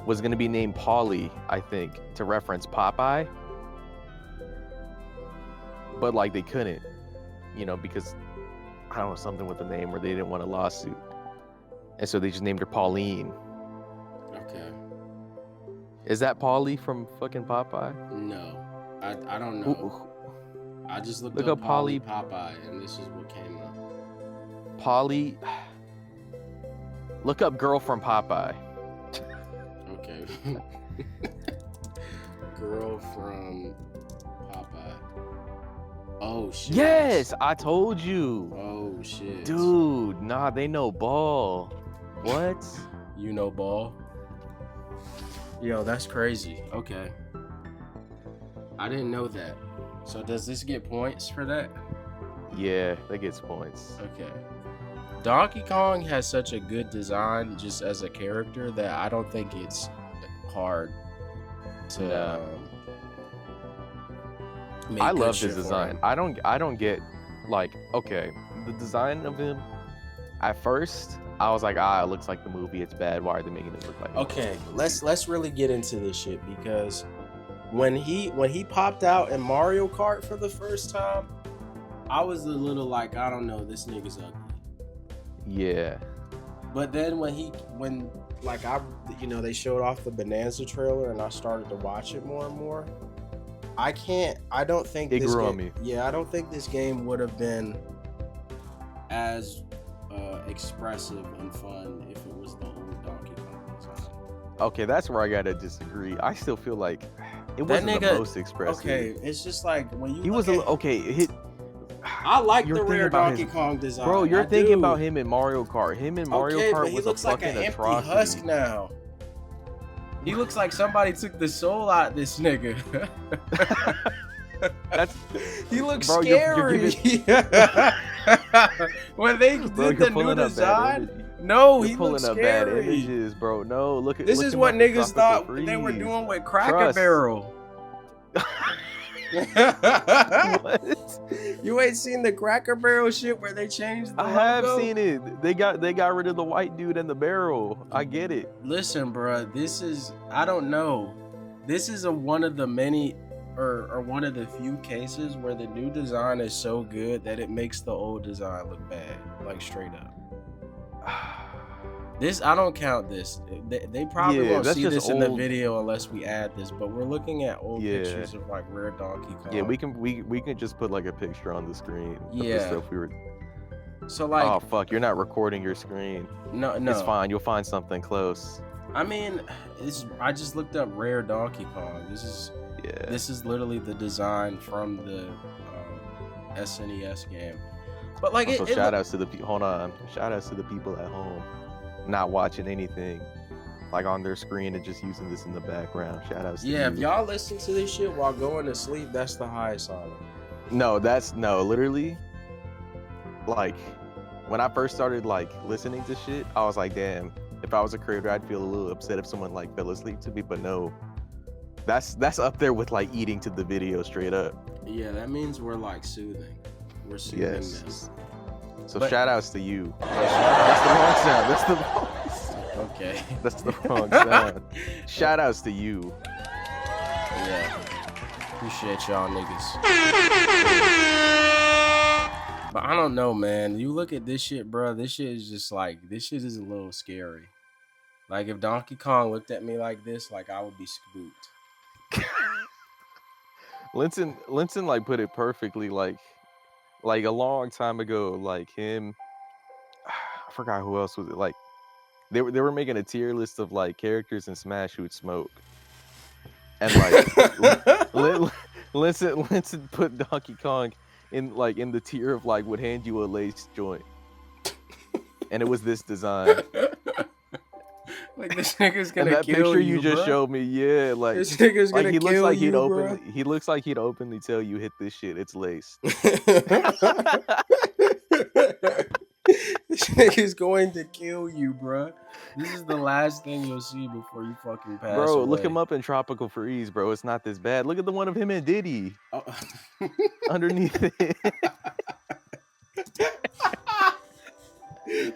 was gonna be named Polly, I think, to reference Popeye. But like they couldn't, because I don't know, something with the name where they didn't want a lawsuit. And so they just named her Pauline. Okay. Is that Polly from fucking Popeye? No, I don't know. I just looked Look up up Polly- Popeye, and this is what came up. Polly. Look up girl from Popeye. Okay. Girl from Popeye. Oh shit. Yes, I told you. Oh shit. Dude, nah, they know ball. What? You know ball. Yo, that's crazy. Okay. I didn't know that. So does this get points for that? Yeah, that gets points. Okay. Donkey Kong has such a good design just as a character that I don't think it's hard to Nah. make I good love shit his for design. him. I don't get like, okay, the design of him. At first, I was like, it looks like the movie. It's bad. Why are they making it look like? Okay, let's really get into this shit because when he popped out in Mario Kart for the first time, I was a little like, I don't know, this nigga's ugly. Yeah. But then they showed off the Bananza trailer and I started to watch it more and more, I don't think It this grew game, on me. yeah, I don't think this game would have been as expressive and fun if it was the old Donkey Kong design. Okay, that's where I gotta disagree. I still feel like it That wasn't nigga, the most expressive. okay, it's just like when you He look was at, okay. I like You're the thinking rare about Donkey his- Kong design. Bro, you're I thinking do. about him in Mario Kart. Him in Mario Okay, Kart but he was looks a like fucking an empty atrocity. husk now. He looks like somebody took the soul out of this nigga. That's He looks bro, scary. When they bro, did you're the new pulling up bad design, images. no, You're he pulling looks up bad scary. images, bro. No, look at This look is him what up in niggas Tropical thought they were Freeze. doing with Cracker Trust. Barrel. What? You ain't seen the Cracker Barrel shit where they changed the I logo? have seen it. They got rid of the white dude and the barrel. I get it. Listen, bro, this is, I don't know. This is one of the many or one of the few cases where the new design is so good that it makes the old design look bad, like straight up. This, I don't count this. They probably Yeah, won't that's see just this in the old. video unless we add this, but we're looking at old Yeah. pictures of like rare Donkey Kong. Yeah, we can just put like a picture on the screen of the Yeah. stuff we were. So like, Oh fuck, you're not recording your screen. no, It's fine. You'll find something close. I mean, I just looked up rare Donkey Kong. Yeah. This is literally the design from the SNES game. But like, Also, it shout outs to the hold on. Shout outs to the people at home, not watching anything, like on their screen and just using this in the background. Shout outs. yeah, to if you. y'all listen to this shit while going to sleep, that's the highest honor. No, literally. Like, when I first started like listening to shit, I was like, damn. If I was a creator, I'd feel a little upset if someone like fell asleep to me. But no, that's up there with like eating to the video straight up. Yeah, that means we're like soothing. We're soothing Yes. this. So But- shout outs to you. That's the wrong sound. That's the wrong. Okay. That's the wrong sound. Shout outs to you. Yeah. Appreciate y'all niggas. But I don't know, man. You look at this shit, bro. This shit is just like, this shit is a little scary. Like, if Donkey Kong looked at me like this, like, I would be spooked. Linton like put it perfectly. Like a long time ago, like him. I forgot who else was it. Like they were making a tier list of like characters in Smash who would smoke, and like Linton put Donkey Kong in the tier of like would hand you a lace joint, and it was this design. Like, this nigga's And gonna that kill picture you, you just bro. showed me, yeah, like This nigga's like gonna he looks kill like he'd you, openly he looks like he'd openly tell you hit this shit, it's laced. This nigga's going to kill you, bro. This is the last thing you'll see before you fucking pass Bro, look away. him up in Tropical Freeze, bro. It's not this bad. Look at the one of him and Diddy Oh. underneath it.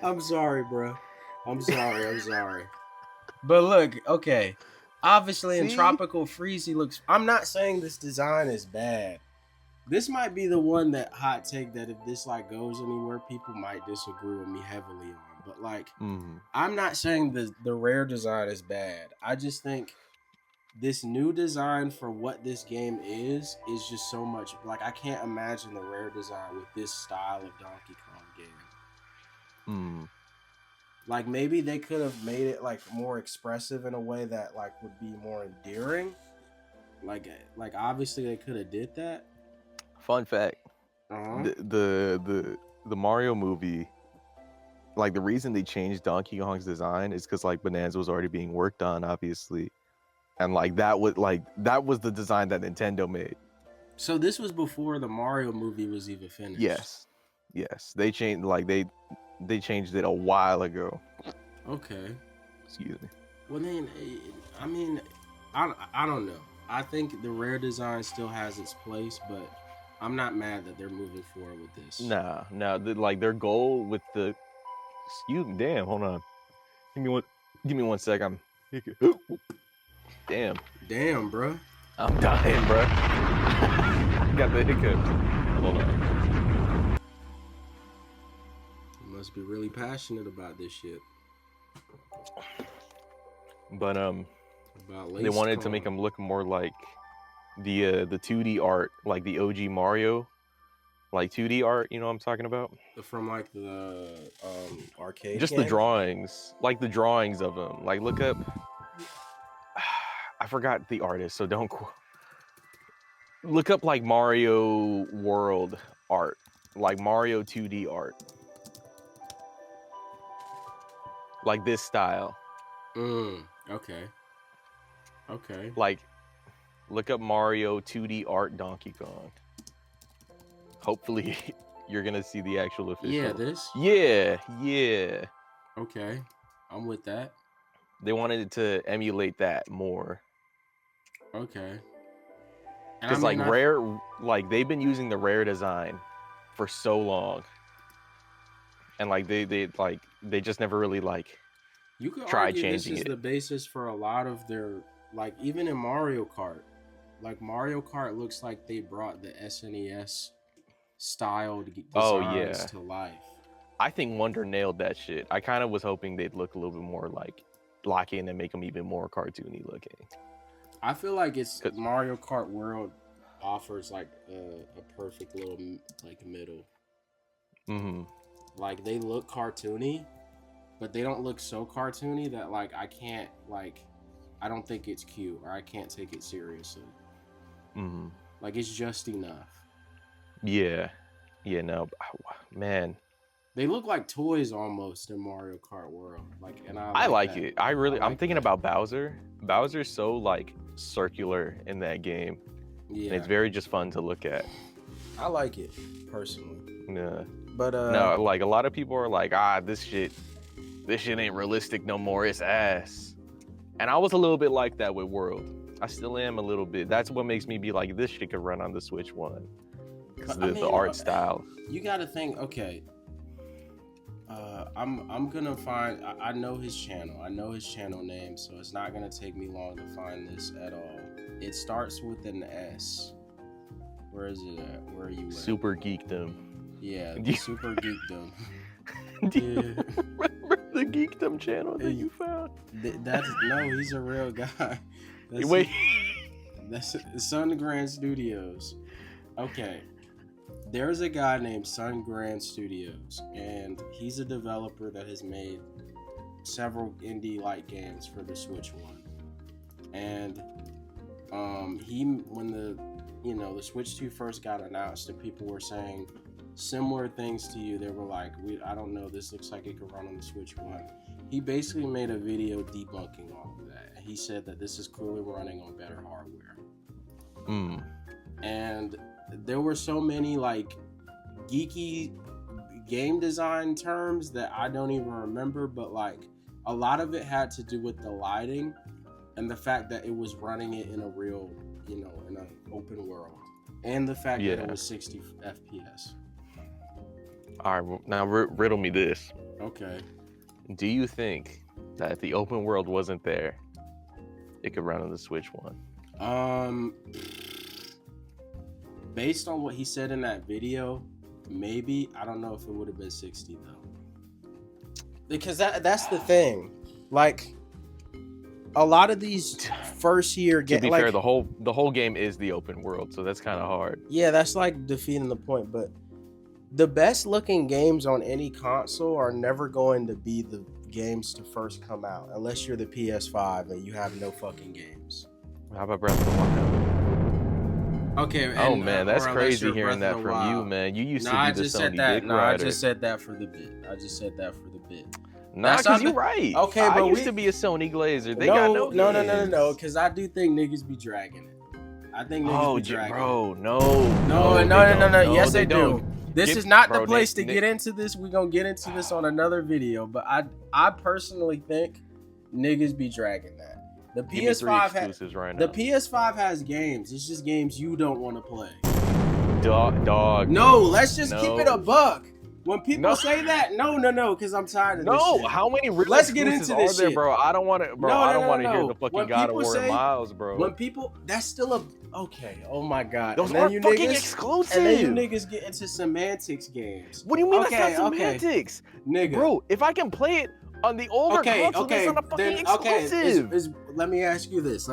I'm sorry, bro. I'm sorry. But look, okay. Obviously, in See? Tropical Freeze, he looks. I'm not saying this design is bad. This might be the one that hot take that if this like goes anywhere, people might disagree with me heavily on. But like, I'm not saying the rare design is bad. I just think this new design for what this game is just so much. Like, I can't imagine the rare design with this style of Donkey Kong game. Like, maybe they could have made it like more expressive in a way that like would be more endearing. Like obviously they could have did that. Fun fact. Uh-huh. The Mario movie, like the reason they changed Donkey Kong's design is because like Bananza was already being worked on, obviously. And like that was the design that Nintendo made. So this was before the Mario movie was even finished. Yes. They changed they changed it a while ago. Okay. Excuse me. Well then, I mean, I don't know. I think the rare design still has its place, but I'm not mad that they're moving forward with this. Nah, like their goal with the damn, hold on. Give me one sec. Damn, bro. I'm dying, bro. Got the hiccups. Hold on. You must be really passionate about this shit. But About they wanted to Kong. make him look more like the 2D art, like the OG Mario, like 2D art. You know what I'm talking about? From like the arcade. Just game? the drawings, like the drawings of them. Like look up. I forgot the artist, so don't look up like Mario World art, like Mario 2D art, like this style. Okay. Okay. Like, look up Mario 2D art Donkey Kong. Hopefully, you're gonna see the actual official. Yeah, this. Yeah. Okay, I'm with that. They wanted it to emulate that more. Okay. Because like Rare, like they've been using the Rare design for so long, and like they just never really like you could try argue changing this is it. the basis for a lot of their, like, even in Mario Kart. Like Mario Kart looks like they brought the SNES styled designs to life. I think Wonder nailed that shit. I kind of was hoping they'd look a little bit more like blocky and then make them even more cartoony looking. I feel like it's Mario Kart World offers like a perfect little like middle. Like they look cartoony, but they don't look so cartoony that like I don't think it's cute or I can't take it seriously. Like it's just enough. Yeah, no, man. They look like toys almost in Mario Kart World. Like, and I like it. I'm thinking that. about Bowser. Bowser's so like circular in that game. Yeah, and it's very just fun to look at. I like it personally. Yeah, but no, like a lot of people are like, this shit ain't realistic no more. It's ass. And I was a little bit like that with World. I still am a little bit. That's what makes me be like, this shit could run on the Switch One. Because the art style. You gotta think, okay. I'm gonna find. I know his channel. I know his channel name, so it's not gonna take me long to find this at all. It starts with an S. Where is it at? Where are you at? Super Geekdom. Yeah, Super Geekdom. Do you remember the Geekdom channel that you found? He's a real guy. Wait. That's Sun Grand Studios. Okay. There's a guy named Sun Grand Studios, and he's a developer that has made several indie light games for the Switch One. And when the Switch 2 first got announced and people were saying similar things to you, they were like, I don't know, this looks like it could run on the Switch One. He basically made a video debunking all of that. He said that this is clearly running on better hardware. And there were so many like geeky game design terms that I don't even remember, but like a lot of it had to do with the lighting and the fact that it was running it in a real, in an open world, and the fact that it was 60 FPS. All right, well, now riddle me this. Okay. Do you think that if the open world wasn't there, it could run on the Switch One? Based on what he said in that video, maybe. I don't know if it would have been 60 though. Because that's the thing. Like a lot of these first year games. To be fair, the whole game is the open world, so that's kind of hard. Yeah, that's like defeating the point. But the best looking games on any console are never going to be the games to first come out, unless you're the PS5 and you have no fucking games. How about Breath of the Wild? Okay. Oh man, that's crazy hearing that from you, man. You used to be the Sony dick rider. I just said that for the bit. Nah, because you're right. Okay, but I used to be a Sony glazer. They got no games. No. Because I do think niggas be dragging it. I think niggas be dragging bro, it. No. Yes, they do. This is not the place to get into this. We're going to get into this on another video. But I personally think niggas be dragging that. The PS5 has games. It's just games you don't want to play. Dog. No, let's just keep it a buck. When people say that, no, because I'm tired of this shit. How many real Let's get into this there, shit. bro? I don't want to, bro. I don't want to hear the fucking God of War Miles, bro. When people, that's still okay. Oh my God. Those are fucking exclusive. And then you niggas get into semantics games. What do you mean that's not semantics? Nigga. Bro, if I can play it on the older console, that's not a fucking exclusive. Let me ask you this.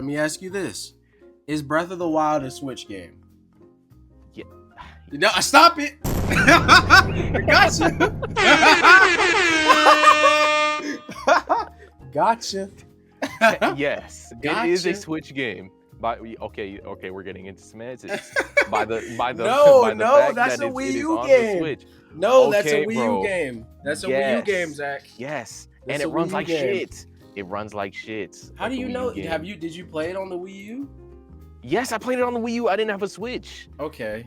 Is Breath of the Wild a Switch game? Yeah. No, stop it. Gotcha. Gotcha. Yes, Gotcha. it is a Switch game. Okay, we're getting into semantics. by the No, fact that's that a it Wii is U on game. the Switch. No, that's a Okay, Wii bro. U game. That's a Wii U game, Zach. Yes, That's and a it Wii runs U like game. shit. It runs like shit. How like do a you Wii know? U game. Did you play it on the Wii U? Yes, I played it on the Wii U. I didn't have a Switch. Okay.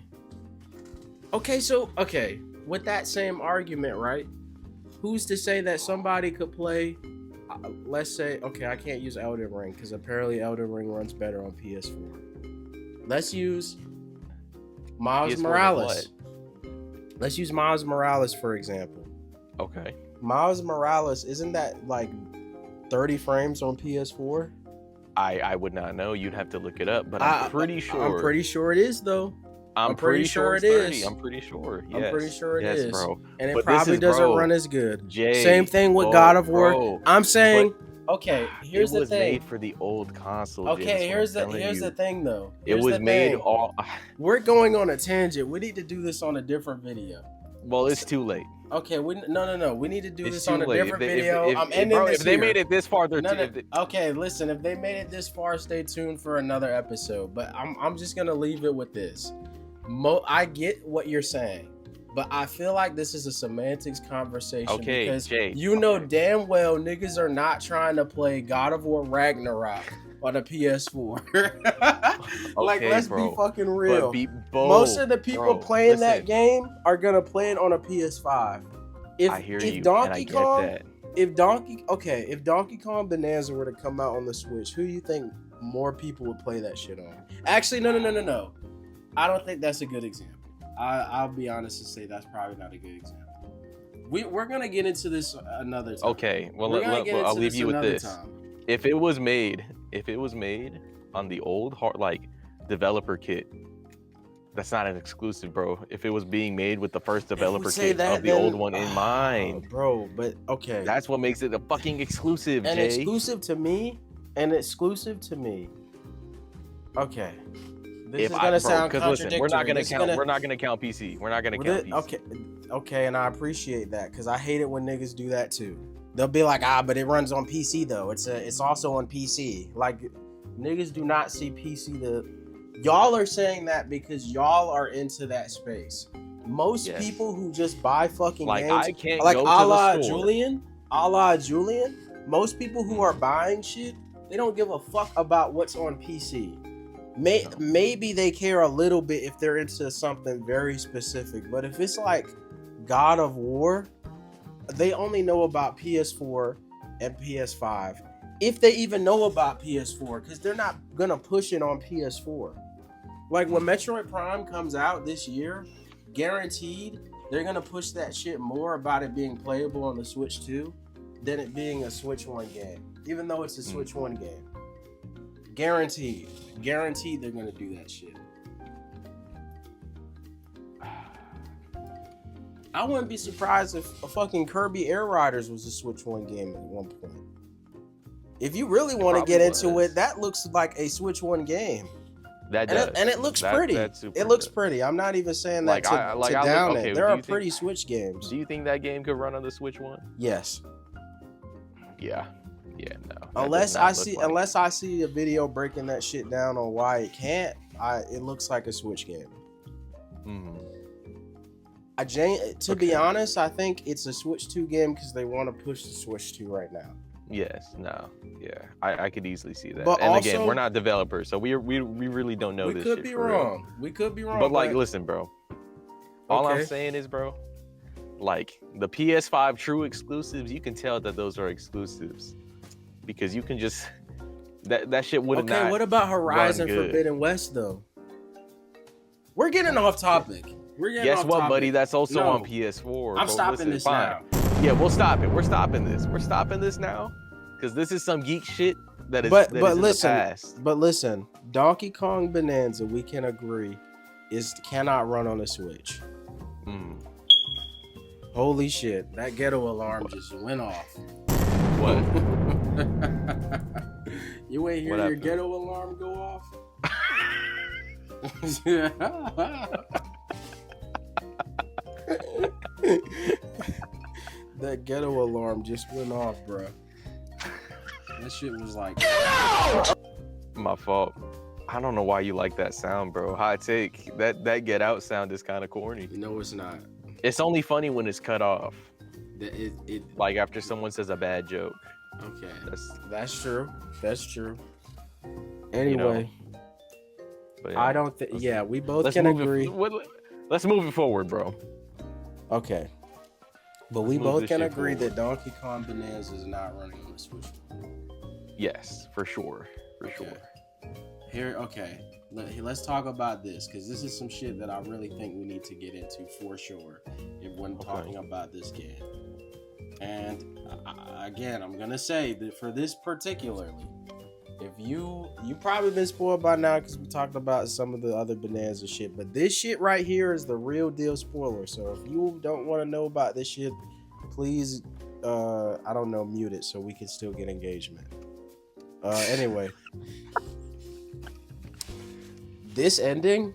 Okay, with that same argument, right? Who's to say that somebody could play, let's say, okay, I can't use Elden Ring because apparently Elden Ring runs better on PS4. Let's use Miles PS4 Morales. Let's use Miles Morales, for example. Okay. Miles Morales, isn't that like 30 frames on PS4? I would not know. You'd have to look it up, but I'm pretty sure. I'm pretty sure it is, though. I'm pretty sure it it's 30. is. I'm pretty sure. I'm pretty sure it is, bro. And it But probably doesn't run as good. Same thing with God of War. Bro. I'm saying, okay, here's it the was thing. made for the old console. Okay, James, here's the thing though. It was made all. We're going on a tangent. We need to do this on a different video. Well, it's too late. Okay, no. We need to do It's this too on a late. different video. I'm ending bro, this if they here. made it this far, they're Okay, listen. If they made it this far, stay tuned for another episode. But I'm just gonna leave it with this. I get what you're saying, but I feel like this is a semantics conversation. Okay, because Jay. you know damn well niggas are not trying to play God of War Ragnarok on a PS4. Like, Okay, let's bro. be fucking real. But be bold, Most of the people bro. playing that Listen, game are gonna play it on a PS5. I hear you, and I get that. If Donkey Kong Bonanza were to come out on the Switch, who do you think more people would play that shit on? Actually, no. I don't think that's a good example. I'll be honest and say that's probably not a good example. We're gonna get into this another time. Okay, well, I'll leave you with this. Time. If it was made on the old developer kit, that's not an exclusive, bro. If it was being made with the first developer kit of the old one in mind, bro. But okay, that's what makes it a fucking exclusive, and Jay. exclusive to me. Okay. This is gonna sound contradictory. We're not gonna count PC. We're not gonna count PC. Okay, and I appreciate that because I hate it when niggas do that too. They'll be like, but it runs on PC though. It's also on PC. Like, niggas do not see PC. Y'all are saying that because y'all are into that space. Most people who just buy fucking games, I can't like go a to la the store. Julian. Most people who are buying shit, they don't give a fuck about what's on PC. Maybe they care a little bit if they're into something very specific, but if it's like God of War, they only know about PS4 and PS5. If they even know about PS4, because they're not gonna push it on PS4. Like when Metroid Prime comes out this year, guaranteed they're gonna push that shit more about it being playable on the Switch 2 than it being a Switch 1 game, even though it's a Switch 1 game. Guaranteed they're gonna do that shit. I wouldn't be surprised if a fucking Kirby Air Riders was a Switch 1 game at one point. If you really want to get into it, that looks like a Switch 1 game. That does. And it looks pretty. It looks pretty. I'm not even saying that to down it. There are pretty Switch games. Do you think that game could run on the Switch 1? Yes. Yeah, no. Unless I see a video breaking that shit down on why it can't, it looks like a Switch game. To be honest, I think it's a Switch 2 game because they want to push the Switch 2 right now. Yes, no, yeah, I could easily see that. But and also, again, we're not developers, so we really don't know this shit. We could be wrong. But like, listen, bro. All I'm saying is, bro, like the PS5 true exclusives, you can tell that those are exclusives because you can just that shit would have not. Okay, what about Horizon Forbidden West though? We're getting off topic. Guess what, buddy? That's also on PS4. I'm stopping this now. Yeah, we'll stop it. We're stopping this. We're stopping this now because this is some geek shit that is. But in the listen, past. but listen, Donkey Kong Bonanza, we can agree, cannot run on a Switch. Holy shit! That ghetto alarm just went off. What? You ain't hear your ghetto alarm go off? That ghetto alarm just went off, bro. That shit was like. My fault. I don't know why you like that sound, bro. Hot take. That get out sound is kind of corny. No, it's not. It's only funny when it's cut off. It Like after someone says a bad joke. okay. That's That's true. That's true. Anyway, but yeah. I don't think. Yeah, we both Let's can move agree. Let's move it forward, bro. Okay, but we Move both this can shit agree forward. that Donkey Kong Bonanza is not running on the Switch. Yes, for sure. For Okay. sure. Here, okay. Let's talk about this because this is some shit that I really think we need to get into for sure when talking about this game. And again, I'm gonna say that for this particularly, if you probably been spoiled by now because we talked about some of the other Bonanza shit, but this shit right here is the real deal spoiler. So if you don't want to know about this shit, please, I don't know, mute it so we can still get engagement. Anyway. This ending,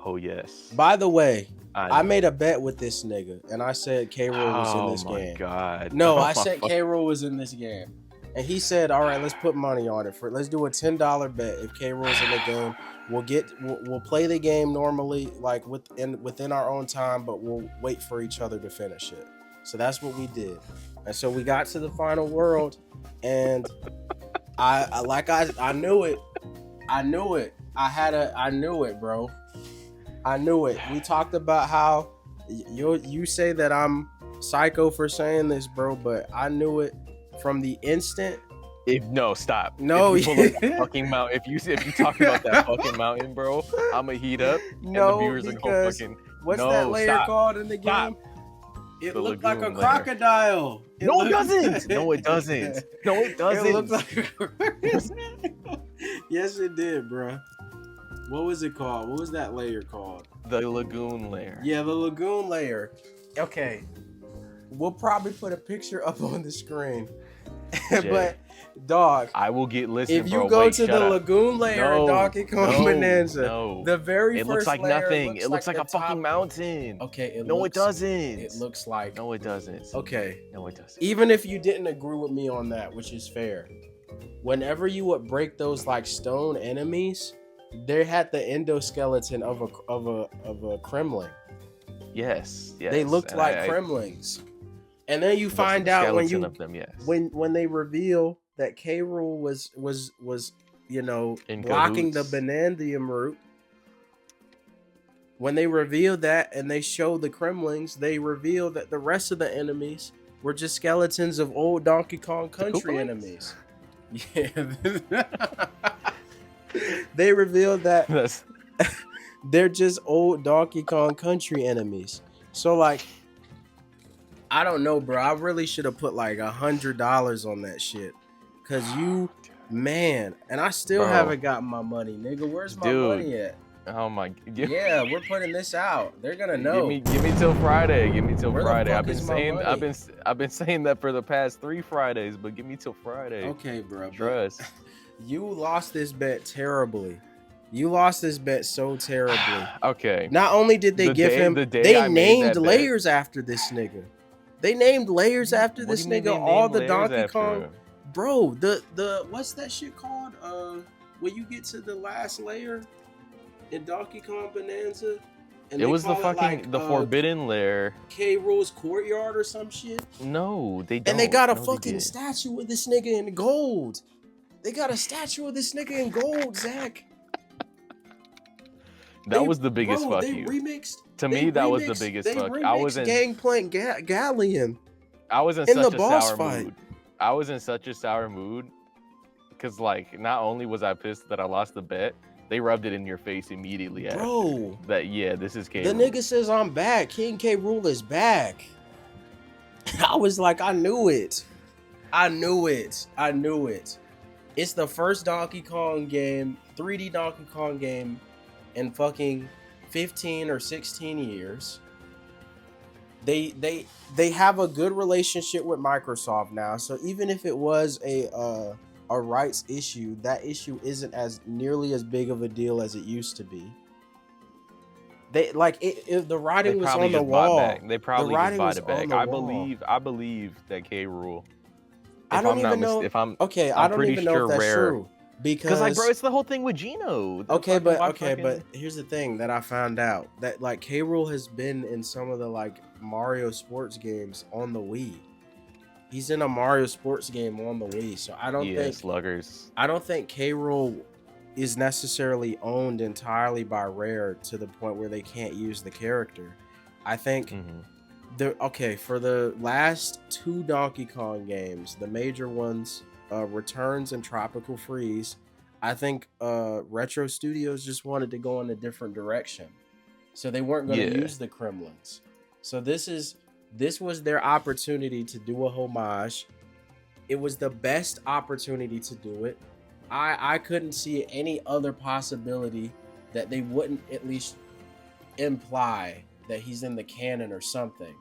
Oh yes. by the way, I know. made a bet with this nigga, and I said K. Rool was in this Oh my game. god. No, Oh I my said fuck- K. Rool was in this game, and he said, "All right, let's put money on it. Let's do a $10 bet. If K. Rool's in the game, we'll play the game normally, like within our own time, but we'll wait for each other to finish it." So that's what we did, and so we got to the final world, and I knew it. I knew it. I knew it, bro. I knew it. We talked about how you say that I'm psycho for saying this, bro, but I knew it from the instant. No, stop. No, if you pull up that fucking mountain, if you talk about that fucking mountain, bro, I'ma heat up. No, and the viewers are gonna because fucking. what's No, that layer stop. called in the game? Stop. It The looked like a lagoon layer. crocodile. No, it doesn't. No, it doesn't. No, it doesn't. It looked like a crocodile. Yes, it did, bro. What was it called? What was that layer called? The lagoon layer. Yeah, the lagoon layer. Okay. We'll probably put a picture up on the screen. But, dog, I will get. Listen, if you bro, go wait, to shut the up. lagoon layer in No, Donkey Kong no, Bonanza, no. the very It first looks like layer nothing. It looks like the a fucking top- mountain. Okay, No, it doesn't. It looks like. No, it doesn't. Okay. No, it doesn't. Even if you didn't agree with me on that, which is fair, whenever you would break those like stone enemies, they had the endoskeleton of a Kremling. Yes. Yes. They looked and like I- Kremlings. And then you the find out when skeleton you of them, yes. when they reveal that K. Rool was In blocking cahoots. the Banandium route. When they reveal that and they show the Kremlings, they reveal that the rest of the enemies were just skeletons of old Donkey Kong Country Koopalings? enemies. Yeah. They revealed that That's they're just old Donkey Kong Country enemies. So like, I don't know, bro. I really should have put like $100 on that shit. Cause you, man, and I still Bro. haven't got my money, nigga. Where's my Dude. money at? oh my. Yeah, we're putting this out. They're gonna know. Give me till Friday. Give me till Where the Friday. fuck I've been is my saying money? I've been saying that for the past 3 Fridays, but give me till Friday. Okay, bro. but Trust. You lost this bet terribly. You lost this bet so terribly. Okay. Not only did they The give day- him, the day they I made named that bet- layers after this nigga. They named layers after What this do you mean nigga. they All named the layers Donkey after Kong, him? bro. The what's that shit called? When you get to the last layer in Donkey Kong Bonanza, and It they was the call it, fucking like, the forbidden lair. K. Rool's courtyard or some shit. No, they don't. And they got a No, they fucking didn't. statue of this nigga in gold. They got a statue of this nigga in gold, Zach. That They- was the biggest bro, fuck they you. remixed. To they me, that was the remixed- biggest they fuck. I remixed was in Gangplank Galleon. I was in in such the a boss sour fight. mood. I was in such a sour mood because, like, not only was I pissed that I lost the bet, they rubbed it in your face immediately. After. Bro, That this is K. the Rool. nigga says I'm back. King K. Rool is back. I was like, I knew it. I knew it. I knew it. It's the first Donkey Kong game, 3D Donkey Kong game in fucking 15 or 16 years. They have a good relationship with Microsoft now. So even if it was a rights issue, that issue isn't as nearly as big of a deal as it used to be. They like it the They writing was probably on the just bought wall. back. They probably just writing bought was it on back. the I wall. believe that K. Rule. I If don't I'm not even know. if I'm Okay, I I'm don't pretty even know sure if that's Rare. true Because like, bro, because it's the whole thing with Gino. The okay, fucking but why okay, fucking- but here's the thing that I found out that like K. Rool has been in some of the like Mario sports games on the Wii. He's in a Mario sports game on the Wii, so I don't think Sluggers. I don't think K. Rool is necessarily owned entirely by Rare to the point where they can't use the character. I think for the last 2 Donkey Kong games, the major ones, Returns and Tropical Freeze, I think Retro Studios just wanted to go in a different direction, so they weren't going to use the Kremlins. So this was their opportunity to do a homage. It was the best opportunity to do it. I couldn't see any other possibility that they wouldn't at least imply that he's in the canon or something.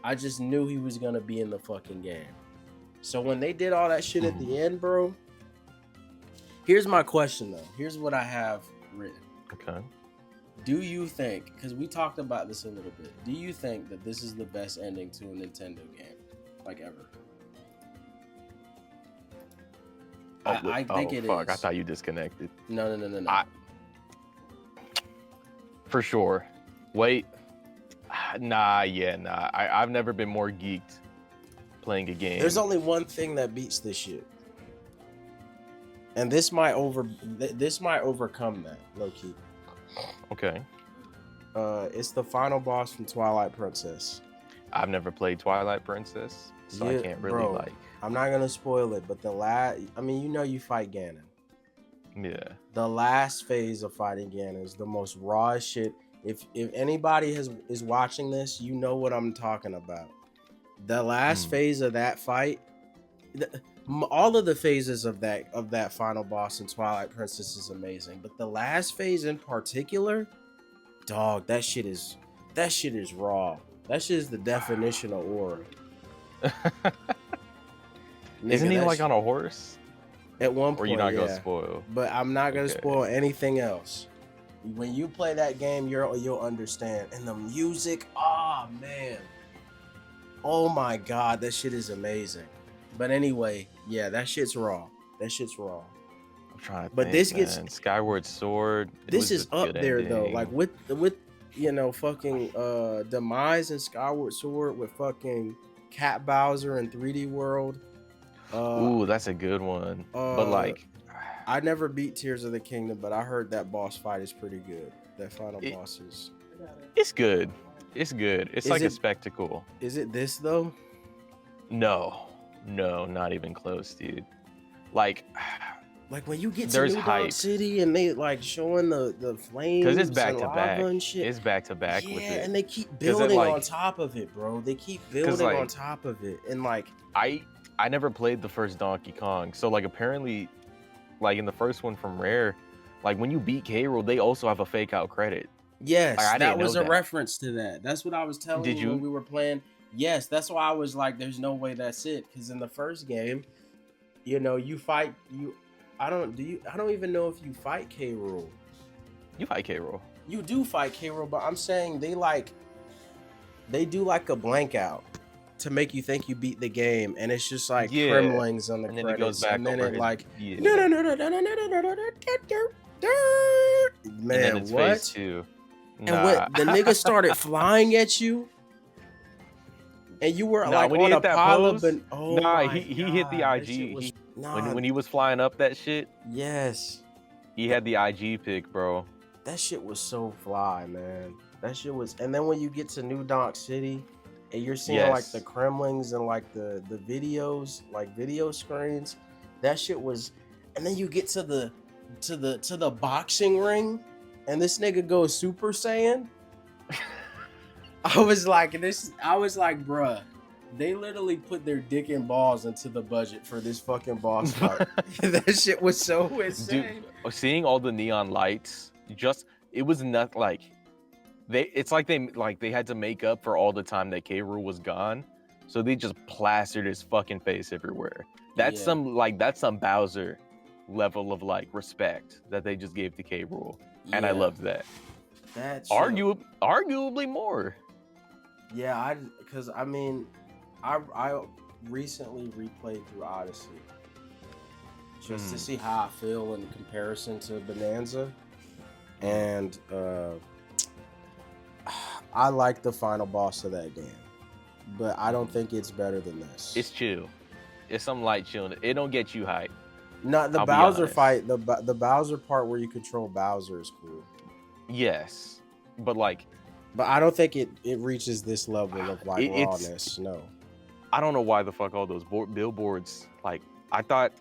I just knew he was gonna be in the fucking game. So when they did all that shit at the end, bro, here's my question though. Here's what I have written. Okay. Do you think, because we talked about this a little bit, do you think that this is the best ending to a Nintendo game, like ever? I think it is. I thought you disconnected. No. For sure. Wait. Nah. I've never been more geeked playing a game. There's only one thing that beats this shit, and this might overcome that, low key. Okay. It's the final boss from Twilight Princess. I've never played Twilight Princess, so I can't really bro, like. I'm not gonna spoil it, but you fight Ganon. Yeah. The last phase of fighting Ganon is the most raw as shit. If anybody is watching this, you know what I'm talking about. The last phase of that fight, all of the phases of that final boss in Twilight Princess is amazing, but the last phase in particular, dog, that shit is raw. That shit is the definition of aura. Isn't he like on a horse? At one point, or you're not gonna spoil? But I'm not gonna spoil anything else. When you play that game, you'll understand. And the music, oh man, oh my god, that shit is amazing. But anyway, yeah, that shit's raw. I'm trying to. But think, this gets Skyward Sword. This is up there though, like with fucking Demise and Skyward Sword with fucking Cat Bowser and 3D World. Ooh, that's a good one. But like, I never beat Tears of the Kingdom, but I heard that boss fight is pretty good. That final boss is. It's good. It's good. It's like a spectacle. Is it this though? No, not even close, dude. Like when you get to New Donk City and they like showing the flames, because it's back and to lava back. and shit. It's back to back with it. And they keep building on top of it, bro. They keep building on top of it, and like I never played the first Donkey Kong, so like apparently, like in the first one from Rare, like when you beat K. Rool, they also have a fake out credit. Yes, that was a reference to that. That's what I was telling you when we were playing. Yes, that's why I was like, "There's no way that's it." Because in the first game, you fight you. I don't even know if you fight K. Rool. You fight K. Rool. You do fight K. Rool, but I'm saying they do like a blank out to make you think you beat the game, and it's just like Kremlings on the credits, then it goes back and then it like man, what? Phase 2. And what the nigga started flying at you, and you were like on a pile of he hit the IG. When he was flying up that shit. Yes, he had the IG pick, bro. That shit was so fly, man. That shit was. And then when you get to New Donk City, and you're seeing like the Kremlings and like the videos, like video screens, that shit was. And then you get to the boxing ring, and this nigga goes Super Saiyan. I was like, bruh, they literally put their dick and balls into the budget for this fucking boss fight. That shit was so insane. Dude, seeing all the neon lights, it was not like they had to make up for all the time that K. Rool was gone, so they just plastered his fucking face everywhere. That's Yeah. that's some Bowser level of like respect that they just gave to K. Rool, and I Yeah. loved that. That shit. Arguably more. Yeah, because I mean, I recently replayed through Odyssey just to see how I feel in comparison to Bonanza, and I like the final boss of that game, but I don't think it's better than this. It's chill. It's some light chill. It don't get you hype. Not the I'll be Bowser honest. fight. The Bowser part where you control Bowser is cool, Yes, but like but I don't think it reaches this level of like It's- rawness. No. I don't know why the fuck all those billboards. Like I thought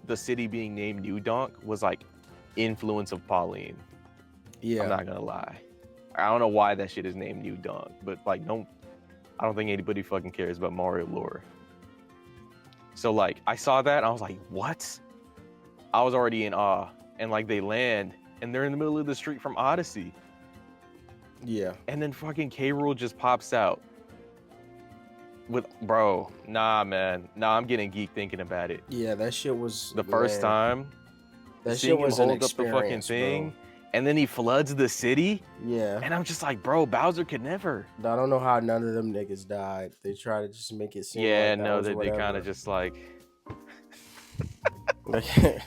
the city being named New Donk was like influence of Pauline. Yeah. I'm not gonna lie. I don't know why that shit is named New Donk, but like I don't think anybody fucking cares about Mario lore. So like I saw that and I was like, what? I was already in awe. And like they land and they're in the middle of the street from Odyssey. Yeah. And then fucking K. Rool just pops out. With bro, nah man. Nah, I'm getting geek thinking about it. Yeah, that shit was The first man, time. That seeing shit was him an hold up the fucking experience, thing. bro. And then he floods the city. Yeah. And I'm just like, bro, Bowser could never. I don't know how none of them niggas died. They try to just make it seem Yeah, like that no, was they whatever. kind of just like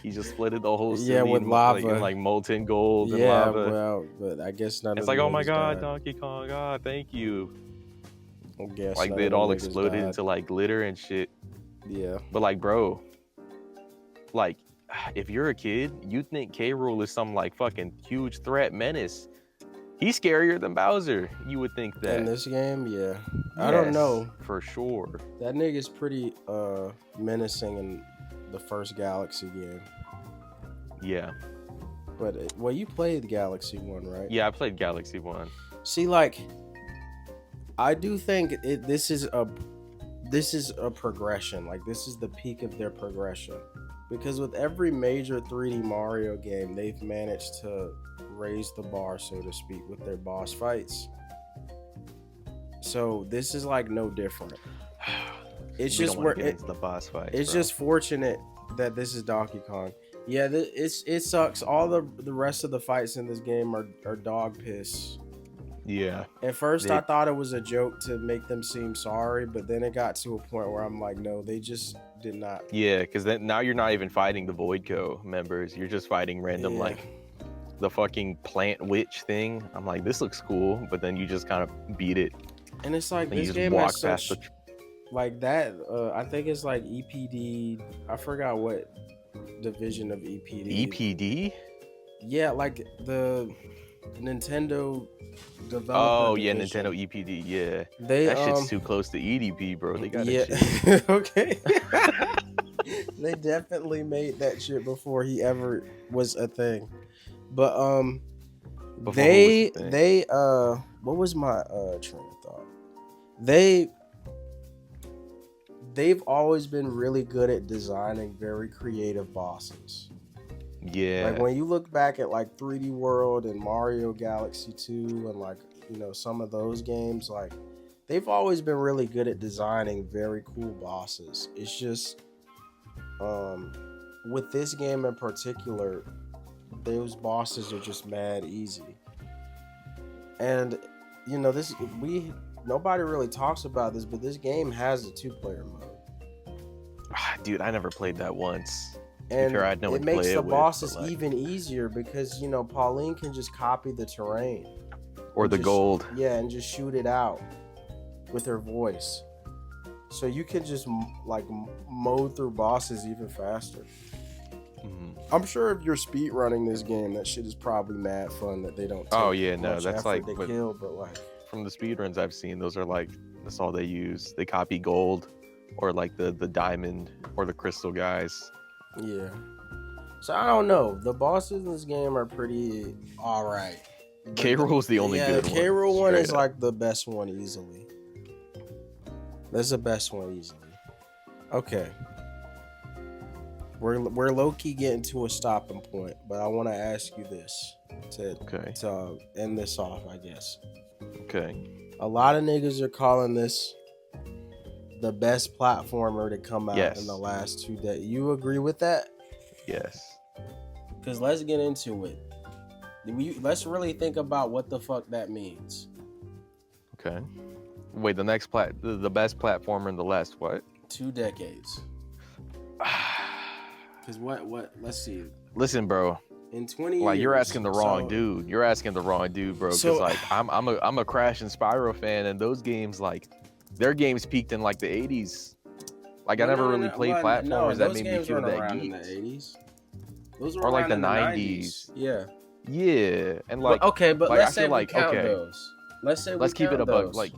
he just splitted the whole city Yeah, with in, lava. like molten gold and yeah, lava. well, but I guess none It's of like, them oh my niggas god, died. Donkey Kong, god, thank you. I guess Like none they'd of them all niggas exploded died. into like glitter and shit. Yeah. But like, bro, like if you're a kid, you think K. Rool is some like fucking huge threat menace. He's scarier than Bowser. You would think that. In this game, yeah. I don't Yes, know. for sure. That nigga's pretty menacing in the first Galaxy game. Yeah. But well, you played Galaxy 1, right? Yeah, I played Galaxy 1. See, like, I do think this is a progression. Like, this is the peak of their progression. Because with every major 3D Mario game, they've managed to raise the bar, so to speak, with their boss fights. So this is like no different. It's We just don't where wanna get into the boss fight. it's just fortunate that this is Donkey Kong. Yeah, it sucks. All the rest of the fights in this game are dog piss. yeah. At first, They- I thought it was a joke to make them seem sorry, but then it got to a point where I'm like, no, they just did not. Yeah, because then now you're not even fighting the Voidco members. You're just fighting random Yeah. like the fucking plant witch thing. I'm like, this looks cool, but then you just kind of beat it And it's like and you this just game walk has past such like that. I think it's like EPD. I forgot what division of EPD. EPD. Yeah, like the Nintendo developer. Oh yeah, division. Nintendo EPD. Yeah, They that shit's too close to EDP, bro. They got yeah. that shit. Okay. They definitely made that shit before he ever was a thing. But Before they who was the thing? what was my train of thought? They've always been really good at designing very creative bosses. Yeah, Like when you look back at like 3D World and Mario Galaxy 2 and like, you know, some of those games, like they've always been really good at designing very cool bosses. It's just with this game in particular, those bosses are just mad easy. And you know, nobody really talks about this, but this game has a 2-player mode. dude, I never played that once. And Sure, I'd know it what to makes play the it with, bosses but, like- even easier because, you know, Pauline can just copy the terrain. Or the Just- gold. Yeah, and just shoot it out with her voice. So you can just mow through bosses even faster. Mhm. I'm sure if you're speed running this game, that shit is probably mad fun that they don't. Oh, take yeah, no, much that's effort like to what- kill, but like From the speedruns I've seen, those are like that's all they use. They copy gold, or like the diamond or the crystal guys. yeah. So I don't know. The bosses in this game are pretty all right. K. Rool's the only yeah, good the one. K. Rool one is straight up. like the best one easily. That's the best one easily. Okay. We're low key getting to a stopping point, but I want to ask you this Okay. to end this off, I guess. Okay. A lot of niggas are calling this the best platformer to come out in the last 2 days. You agree with that? Yes. Because let's get into it. Let's really think about what the fuck that means. Okay. Wait, the best platformer in the last what? 2 decades. Because what? Let's see. Listen, bro. In 20 years. Like, you're asking the wrong dude. You're asking the wrong dude, bro. Because like I'm a Crash and Spyro fan, and those games, like, their games peaked in like the 80s. Like, I never really played platformers that made me feel that geek. In the 80s. Those were or like the in 90s. Yeah. Yeah, and like but okay, but like, let's I feel say like we count okay, those. Let's keep it a those. buck. Like,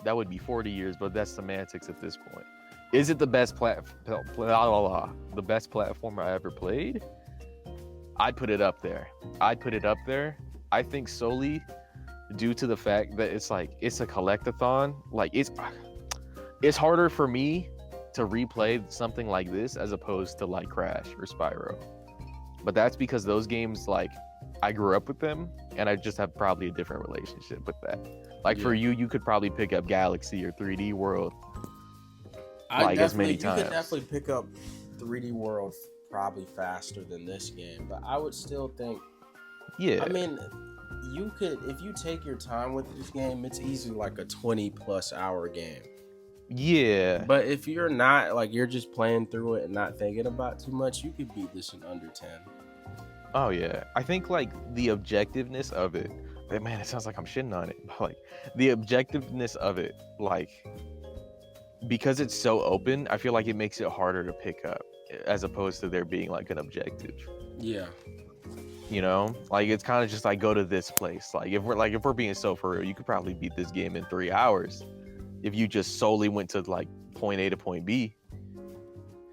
that would be 40 years, but that's semantics at this point. Is it the best the best platformer I ever played? I'd put it up there. I think solely due to the fact that it's like it's a collectathon. Like, it's harder for me to replay something like this as opposed to like Crash or Spyro. But that's because those games, like, I grew up with them, and I just have probably a different relationship with that. Like, for you could probably pick up Galaxy or 3D World as many times. You could definitely pick up 3D World probably faster than this game, but I would still think. Yeah. I mean, you could, if you take your time with this game, it's easily like a 20+ hour game. Yeah. But if you're not, like, you're just playing through it and not thinking about too much, you could beat this in under 10. Oh, yeah. I think, like, the objectiveness of it, man, it sounds like I'm shitting on it, but, like, the objectiveness of it, like, because it's so open, I feel like it makes it harder to pick up as opposed to there being, like, an objective. Yeah. You know? Like, it's kind of just, like, go to this place. Like, if we're being so for real, you could probably beat this game in 3 hours if you just solely went to, like, point A to point B.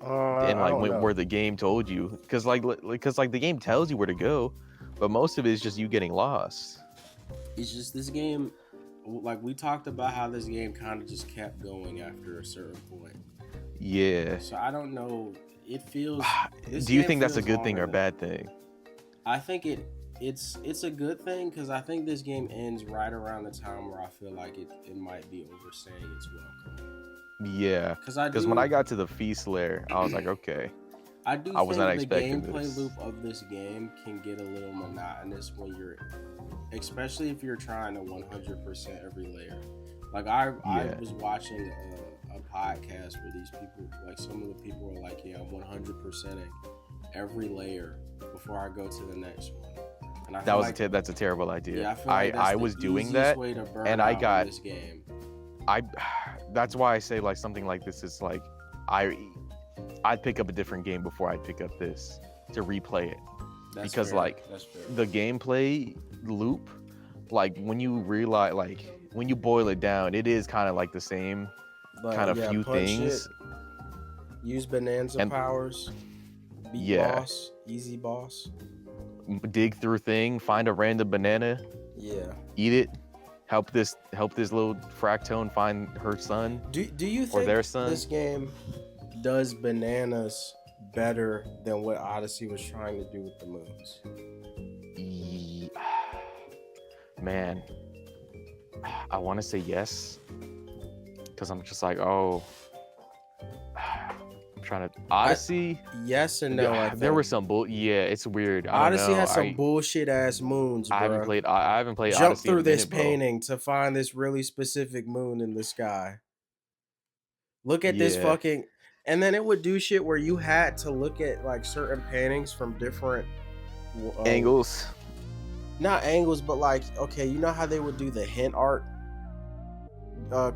And like went where the game told you, because the game tells you where to go, but most of it is just you getting lost. It's just this game, like, we talked about how this game kind of just kept going after a certain point. Yeah. So I don't know. It feels. Do you think that's a good thing or a bad thing? I think it's a good thing, because I think this game ends right around the time where I feel like it might be overstaying its welcome. Yeah, because when I got to the Feast Lair, I was like, okay. I was not expecting the gameplay loop of this game can get a little monotonous when especially if you're trying to 100% every layer. Like, I was watching a podcast where these people, like, some of the people were like, yeah, I'm 100%ing every layer before I go to the next one. And I that's a terrible idea. Yeah, I feel like I was doing that, and I got this game. That's why I say, like, something like this is like I'd pick up a different game before I'd pick up this to replay it. That's because fair. Like, the gameplay loop, like, when you realize, like, when you boil it down, it is kind of like the same kind of few things. Use Bananza powers. Beat boss, easy boss. Dig through thing, find a random banana. Yeah. Eat it. Help this little Fractone find her son. Do you think their son? This game does bananas better than what Odyssey was trying to do with the moons? Man, I want to say yes, because I'm just like, oh, I'm trying to Odyssey. Yes and no. There were some it's weird. Odyssey has some bullshit ass moons, bro. I haven't played Jump Odyssey through this minute, painting to find this really specific moon in the sky. Look at this fucking, and then it would do shit where you had to look at, like, certain paintings from different angles. Not angles, but, like, okay, you know how they would do the hint art?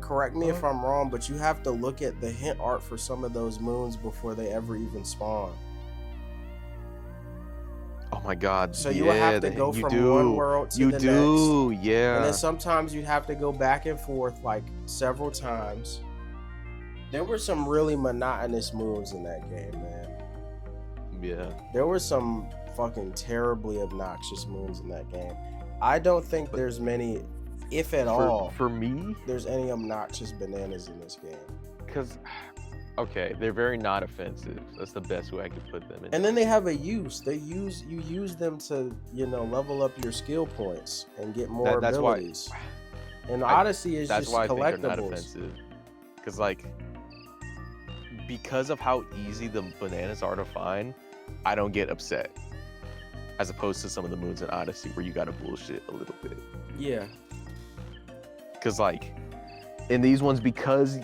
Correct me if I'm wrong, but you have to look at the hint art for some of those moons before they ever even spawn. Oh my god. So you would have to go from one world to the next. Yeah. And then sometimes you'd have to go back and forth, like, several times. There were some really monotonous moons in that game, man. Yeah. There were some fucking terribly obnoxious moons in that game. I don't think there's many, if at all, for me, there's any obnoxious bananas in this game. Because, okay, they're very not offensive. That's the best way I could put them in. And then they have a use. You use them to, level up your skill points and get more abilities. And Odyssey is just collectibles. That's why I think they're not offensive. because like because of how easy the bananas are to find, I don't get upset. As opposed to some of the moons in Odyssey where you gotta bullshit a little bit. Yeah. Cause like in these ones, because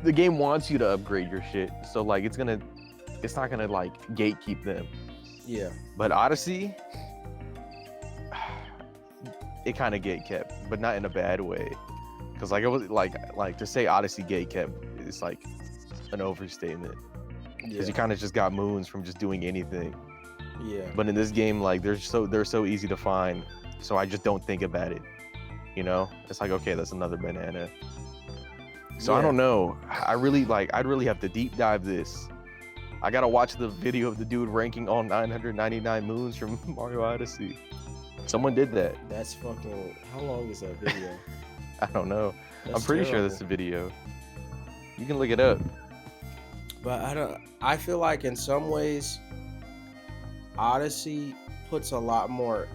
the game wants you to upgrade your shit, so like it's not gonna like gatekeep them. Yeah. But Odyssey, it kind of gatekept, but not in a bad way. Cause like it was like to say Odyssey gatekept is like an overstatement. Yeah. Cause you kind of just got moons from just doing anything. Yeah. But in this game, like they're so easy to find, so I just don't think about it. You know, it's like, okay, that's another banana. So I don't know. I'd really have to deep dive this. I gotta watch the video of the dude ranking all 999 moons from Mario Odyssey. Someone did that. That's fucking. How long is that video? I don't know. That's I'm pretty sure terrible. that's a video. You can look it up. But I feel like in some ways, Odyssey puts a lot more.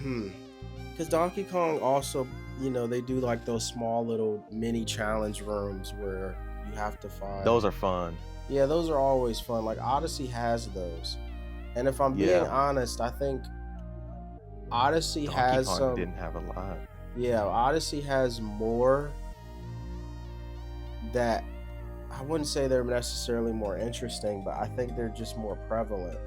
Because Donkey Kong also, you know, they do like those small little mini challenge rooms where you have to find. Those are fun. Yeah, those are always fun. Like Odyssey has those, and if I'm being honest, I think Odyssey Donkey has Kong some. didn't have a lot. Yeah, Odyssey has more that I wouldn't say they're necessarily more interesting, but I think they're just more prevalent.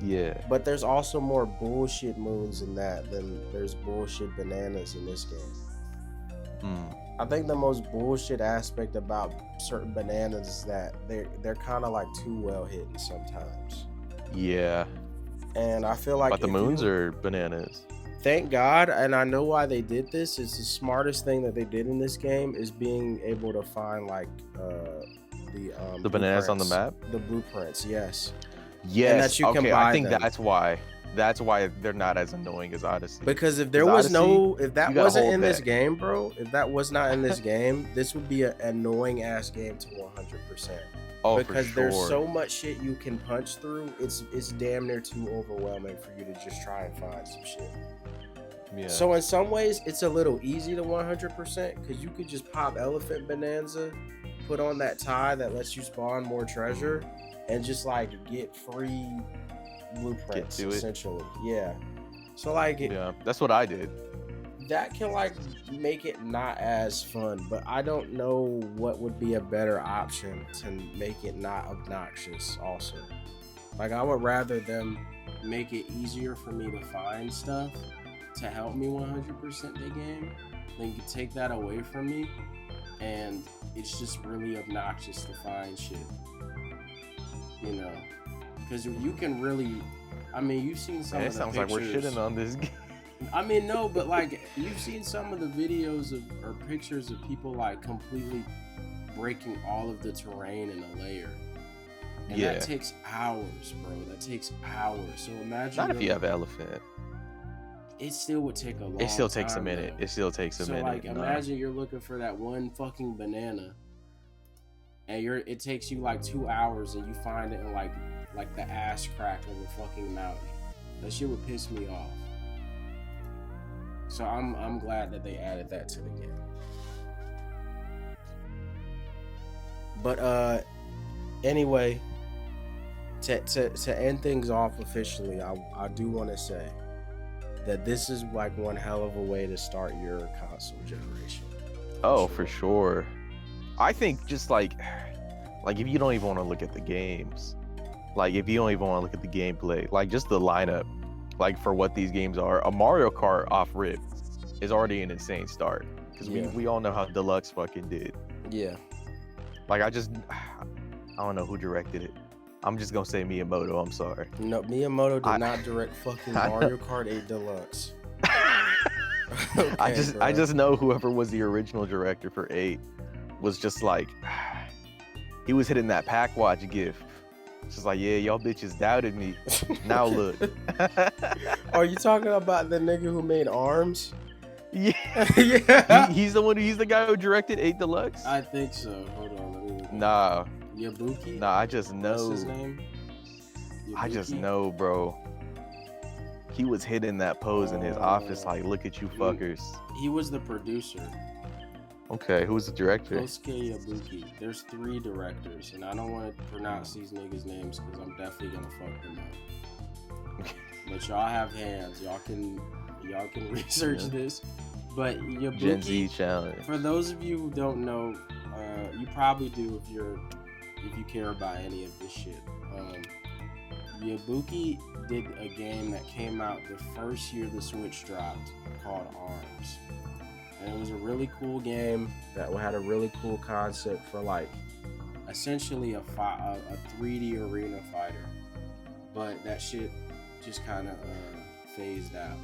Yeah. But there's also more bullshit moons in that than there's bullshit bananas in this game. I think the most bullshit aspect about certain bananas is that they're kind of like too well hidden sometimes. Yeah. And I feel like But the moons are bananas. Thank God, and I know why they did this. It's the smartest thing that they did in this game is being able to find like the bananas on the map. The blueprints, yes. Yes. And that you can okay, buy I think them. that's why. That's why they're not as annoying as Odyssey. Because if there was if that wasn't in this game, bro, if that was not in this game, this would be an annoying ass game to 100%. Oh, because for sure. there's so much shit you can punch through. It's damn near too overwhelming for you to just try and find some shit. Yeah. So in some ways, it's a little easy to 100% because you could just pop Elephant Bonanza, put on that tie that lets you spawn more treasure, and just like get free blueprints essentially. Yeah. So like, yeah, that's what I did. That can like make it not as fun, but I don't know what would be a better option to make it not obnoxious. Also, like I would rather them make it easier for me to find stuff to help me 100% the game than take that away from me, and it's just really obnoxious to find shit. You know, because you can really, I mean, you've seen some of the pictures. It sounds like we're shitting on this game. I mean, no, but like you've seen some of the videos or pictures of people like completely breaking all of the terrain in a layer. And that takes hours, bro. That takes hours. So imagine. Not if you have elephant. It still would take a long time. It still takes a minute. Though. It still takes a minute. So like imagine you're looking for that one fucking banana. And it takes you like 2 hours and you find it in like the ass crack of a fucking mountain. That shit would piss me off. So I'm glad that they added that to the game. But anyway, to end things off officially, I do want to say that this is like one hell of a way to start your console generation. Oh, for sure. I think just like if you don't even want to look at the games, like if you don't even want to look at the gameplay, like just the lineup, like for what these games are, a Mario Kart off rip is already an insane start because we all know how Deluxe fucking did. Yeah. Like I don't know who directed it. I'm just gonna say Miyamoto. I'm sorry. No, Miyamoto did not direct fucking Mario Kart 8 Deluxe. Okay, I just know whoever was the original director for 8 was just like he was hitting that pack watch gif. It's just like, yeah, y'all bitches doubted me. Now look. Are you talking about the nigga who made ARMS? Yeah. Yeah. He's the guy who directed 8 Deluxe? I think so. Hold on, let me look. Nah. Yabuki? Nah, I just know. What's his name? I just know, bro. He was hitting that pose in his office like, look at you fuckers. He was the producer. Okay, who's the director? Kosuke Ibuki. There's 3 directors, and I don't want to pronounce these niggas' names because I'm definitely gonna fuck them up. But y'all have hands. Y'all can research this. But Ibuki, Gen Z challenge. for those of you who don't know, you probably do if you care about any of this shit. Ibuki did a game that came out the first year the Switch dropped called ARMS. And it was a really cool game that had a really cool concept for like essentially a 3D arena fighter. But that shit just kind of phased out.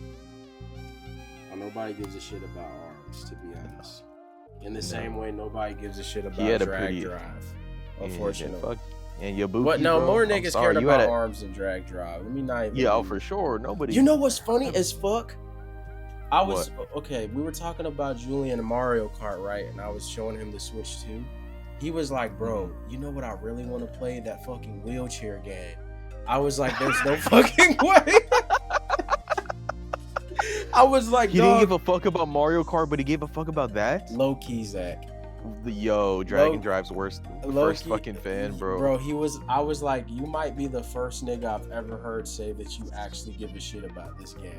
Nobody gives a shit about ARMS, to be honest. In the same way, nobody gives a shit about Drag Drive. Unfortunately. And Ibuki, What? No, bro, more niggas cared about ARMS than Drag Drive. Let me not even. Yeah, for sure. Nobody. You know what's funny as fuck? We were talking about Julian and Mario Kart, right? And I was showing him the Switch 2. He was like, bro, you know what I really want to play? That fucking wheelchair game. I was like, there's no fucking way. I was like, he didn't give a fuck about Mario Kart, but he gave a fuck about that? Low key, Zach. Dragon Drive's first fucking fan, bro. Bro, I was like, you might be the first nigga I've ever heard say that you actually give a shit about this game.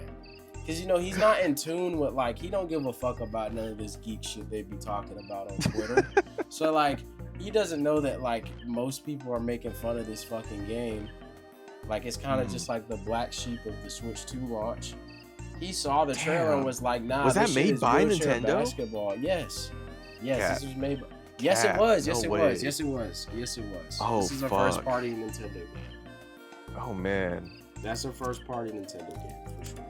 Because, he's not in tune with, like, he don't give a fuck about none of this geek shit they be talking about on Twitter. So, like, he doesn't know that, like, most people are making fun of this fucking game. Like, it's kind of just like the black sheep of the Switch 2 launch. He saw the trailer and was like, nah, was this that shit made is by wheelchair Nintendo? Basketball. Yes. This was made by... Cat. Yes, it was. Yes, No it way. was. Yes, it was. Yes, it was. Oh, this is a first party Nintendo game. Oh, man. That's a first party Nintendo game, for sure.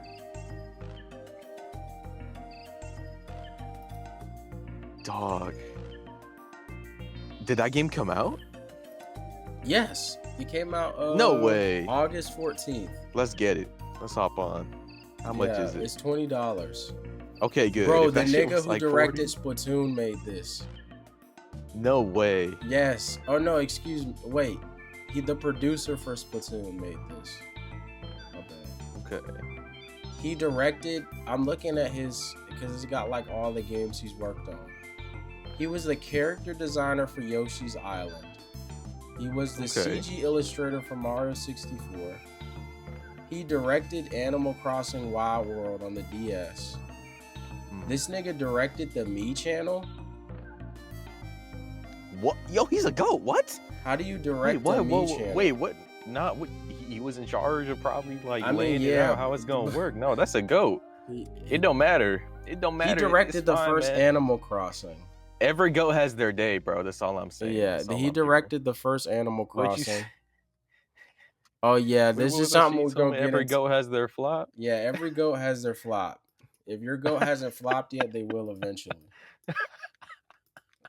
Dog. Did that game come out? Yes. It came out No way. August 14th. Let's get it. Let's hop on. How much is it? It's $20. Okay, good. Bro, If the that shit nigga was who like directed 40? Splatoon made this. No way. Yes. Oh no, excuse me. Wait. The producer for Splatoon made this. My bad. Okay. He directed. I'm looking at his because it's got like all the games he's worked on. He was the character designer for Yoshi's Island. He was the CG illustrator for Mario 64. He directed Animal Crossing Wild World on the DS. This nigga directed the Me channel. What? Yo, he's a goat. What? How do you direct the Me channel? Wait, what? Not what? He was in charge of probably like laying it yeah. out how it's gonna work. No, that's a goat. It don't matter. It don't matter. He directed the fine, first man. Animal Crossing. Every goat has their day, bro. That's all I'm saying. Yeah, he directed the first Animal Crossing. Oh yeah, this What is was that something shit we're gonna told me? get Every into. goat has their flop. Yeah, every goat has their flop. If your goat hasn't flopped yet, they will eventually.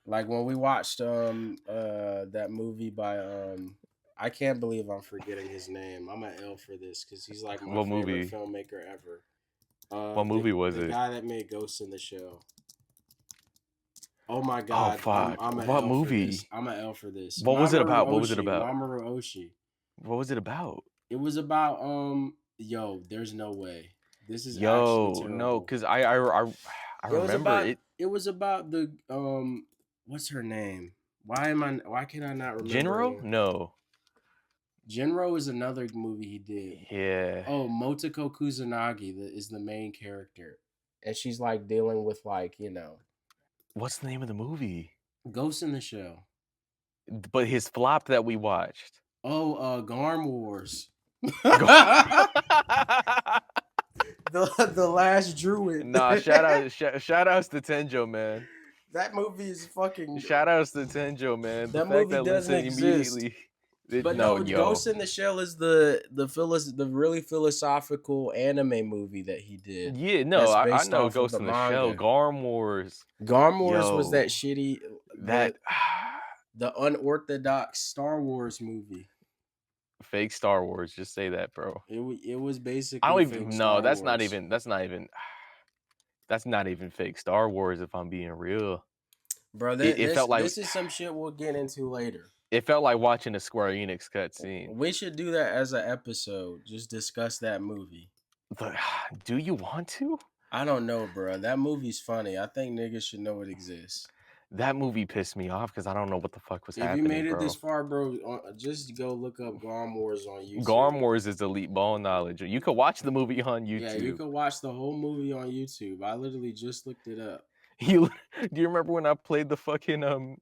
Like when we watched that movie by I can't believe I'm forgetting his name. I'm an L for this because he's like my favorite filmmaker ever. What movie was it? The guy that made Ghost in the Shell. Oh my god! Oh fuck! I'm an What L movie? For this. I'm an L for this. What was it about? What was it about? Mamoru Oshii. What was it about? It was about Yo, there's no way. This is actually terrible. No, because I remember it. It was about the what's her name? Why can I not remember? Jinro? No. Jinro is another movie he did. Yeah. Oh, Motoko Kusanagi is the main character. And she's like dealing with like, What's the name of the movie? Ghost in the Shell. But his flop that we watched. Oh, Garm Wars. The Last Druid. Nah, shout outs to Tenjo, man. That movie is fucking. Shout outs to Tenjo, man. That movie doesn't exist. But no, Ghost in the Shell is the really philosophical anime movie that he did. Yeah, no, I know Ghost in the Shell. Garm Wars. Garm Wars was that shitty the unorthodox Star Wars movie. Fake Star Wars. Just say that, bro. It was basically. I don't even. Fake No, Star that's Wars. not even. That's not even fake Star Wars. If I'm being real, bro, it felt like this is some shit we'll get into later. It felt like watching a Square Enix cutscene. We should do that as an episode. Just discuss that movie. But, do you want to? I don't know, bro. That movie's funny. I think niggas should know it exists. That movie pissed me off because I don't know what the fuck was If happening, you made it bro. this far, bro, just go look up Gone Wars on YouTube. Gone Wars is elite ball knowledge. You could watch the movie on YouTube. Yeah, you could watch the whole movie on YouTube. I literally just looked it up. Do you remember when I played the fucking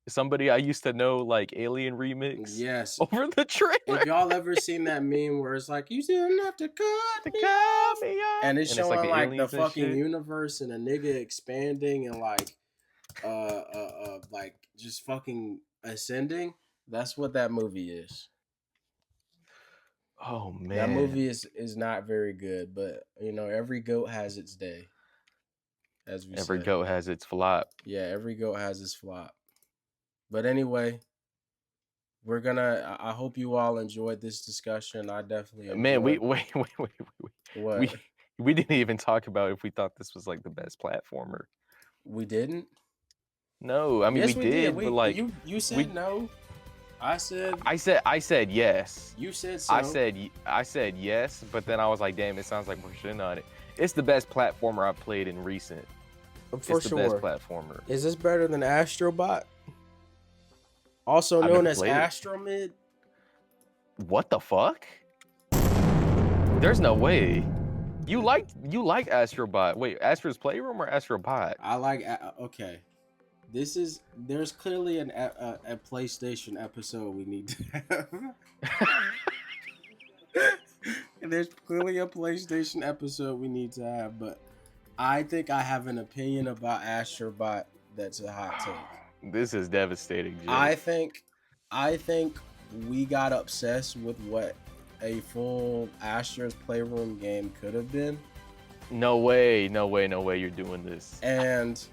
somebody I used to know like Alien remix? Yes. Over the trailer. If y'all ever seen that meme where it's like, you didn't have to cut me off, and it's showing like the fucking universe and a nigga expanding and like just fucking ascending. That's what that movie is. Oh man, that movie is not very good, but you know, every goat has its day. As we every said. goat has its flop. Yeah, every goat has its flop. But anyway, we're gonna. I hope you all enjoyed this discussion. I definitely. Man, wait. What? We didn't even talk about if we thought this was like the best platformer. We didn't. No, I mean yes, we did, but like you said no. I said yes. You said so. I said yes, but then I was like, damn, it sounds like we're shitting on it. It's the best platformer I've played in recent. For sure. The best platformer. Is this better than Astrobot? Also known as Astromid? What the fuck? There's no way. You like Astrobot. Wait, Astro's Playroom or Astrobot? I like okay. There's clearly a PlayStation episode we need to have. There's clearly a PlayStation episode we need to have, but I think I have an opinion about Astrobot that's a hot take. This is devastating, Jay. I think we got obsessed with what a full Astro's Playroom game could have been. No way you're doing this. And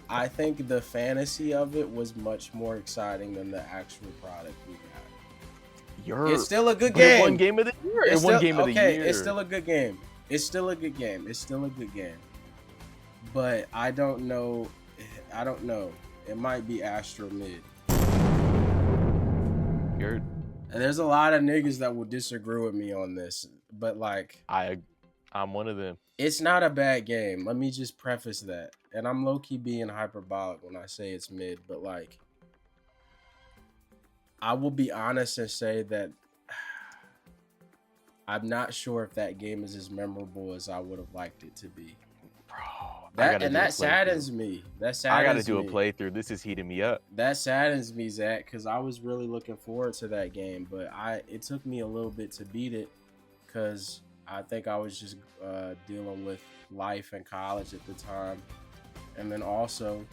I think the fantasy of it was much more exciting than the actual product we got. It's still a good game. It won Game of the Year. It won Game of the Year. It's still a good game. But I don't know. It might be Astro Mid. And there's a lot of niggas that will disagree with me on this, but like I'm one of them. It's not a bad game. Let me just preface that. And I'm low-key being hyperbolic when I say it's mid, but like I will be honest and say that I'm not sure if that game is as memorable as I would have liked it to be. Bro, that saddens me. I gotta do a playthrough. This is heating me up. That saddens me, Zach, because I was really looking forward to that game, but it took me a little bit to beat it because I think I was just dealing with life and college at the time, and then also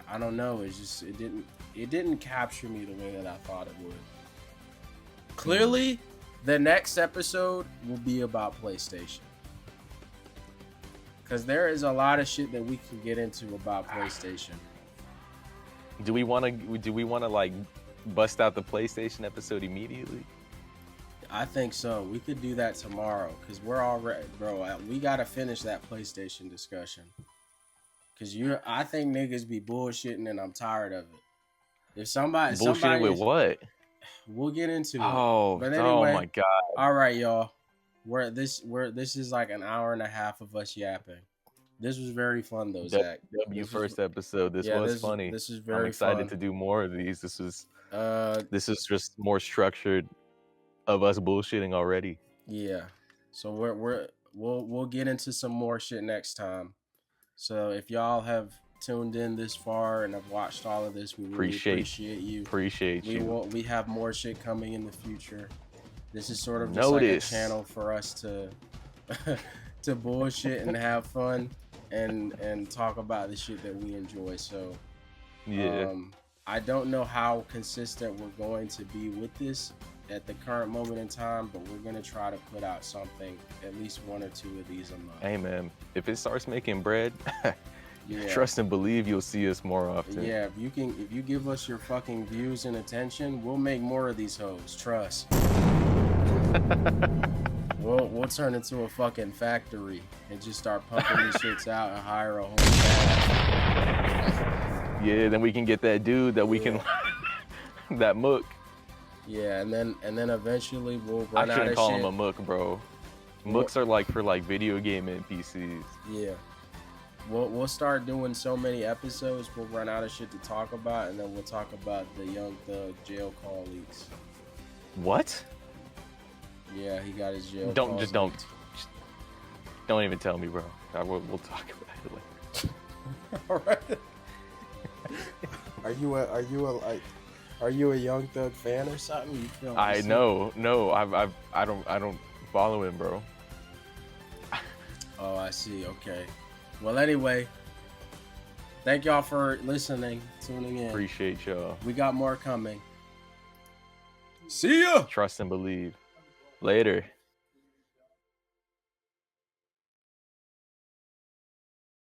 I don't know. It's just it didn't capture me the way that I thought it would. Clearly, the next episode will be about PlayStation. Because there is a lot of shit that we can get into about PlayStation. Do we want to like bust out the PlayStation episode immediately? I think so. We could do that tomorrow because we're already, bro. We gotta finish that PlayStation discussion. Cause I think niggas be bullshitting and I'm tired of it. If somebody with what? We'll get into it. Oh, but anyway, oh my god! All right, y'all. This is like an hour and a half of us yapping. This was very fun though, Zach. First episode. This was funny. This is very. I'm excited fun. to do more of these. This is just more structured of us bullshitting already. Yeah. So we'll get into some more shit next time. So if y'all have tuned in this far and have watched all of this, we really appreciate you. Appreciate you. We have more shit coming in the future. This is sort of just like a channel for us to to bullshit and have fun and talk about the shit that we enjoy. So yeah. I don't know how consistent we're going to be with this at the current moment in time, but we're gonna try to put out something, at least one or two of these a month. Hey man, if it starts making bread, yeah. Trust and believe you'll see us more often. Yeah, if you give us your fucking views and attention, we'll make more of these hoes. Trust. We'll turn into a fucking factory and just start pumping these shits out and hire a whole staff. Yeah, then we can get that dude that we can that mook. Yeah, and then eventually we'll run out of shit. I shouldn't call him a mook, bro. Mooks are like for like video game NPCs. Yeah. we'll start doing so many episodes. We'll run out of shit to talk about, and then we'll talk about the Young Thug jail call leaks. What? Yeah, he got his jail. Don't even tell me, bro. We'll talk about it later. All right. Are you a Young Thug fan or something? You feel No, I don't follow him, bro. Oh, I see. Okay. Well, anyway, thank y'all for listening, tuning in. Appreciate y'all. We got more coming. See ya. Trust and believe. Later.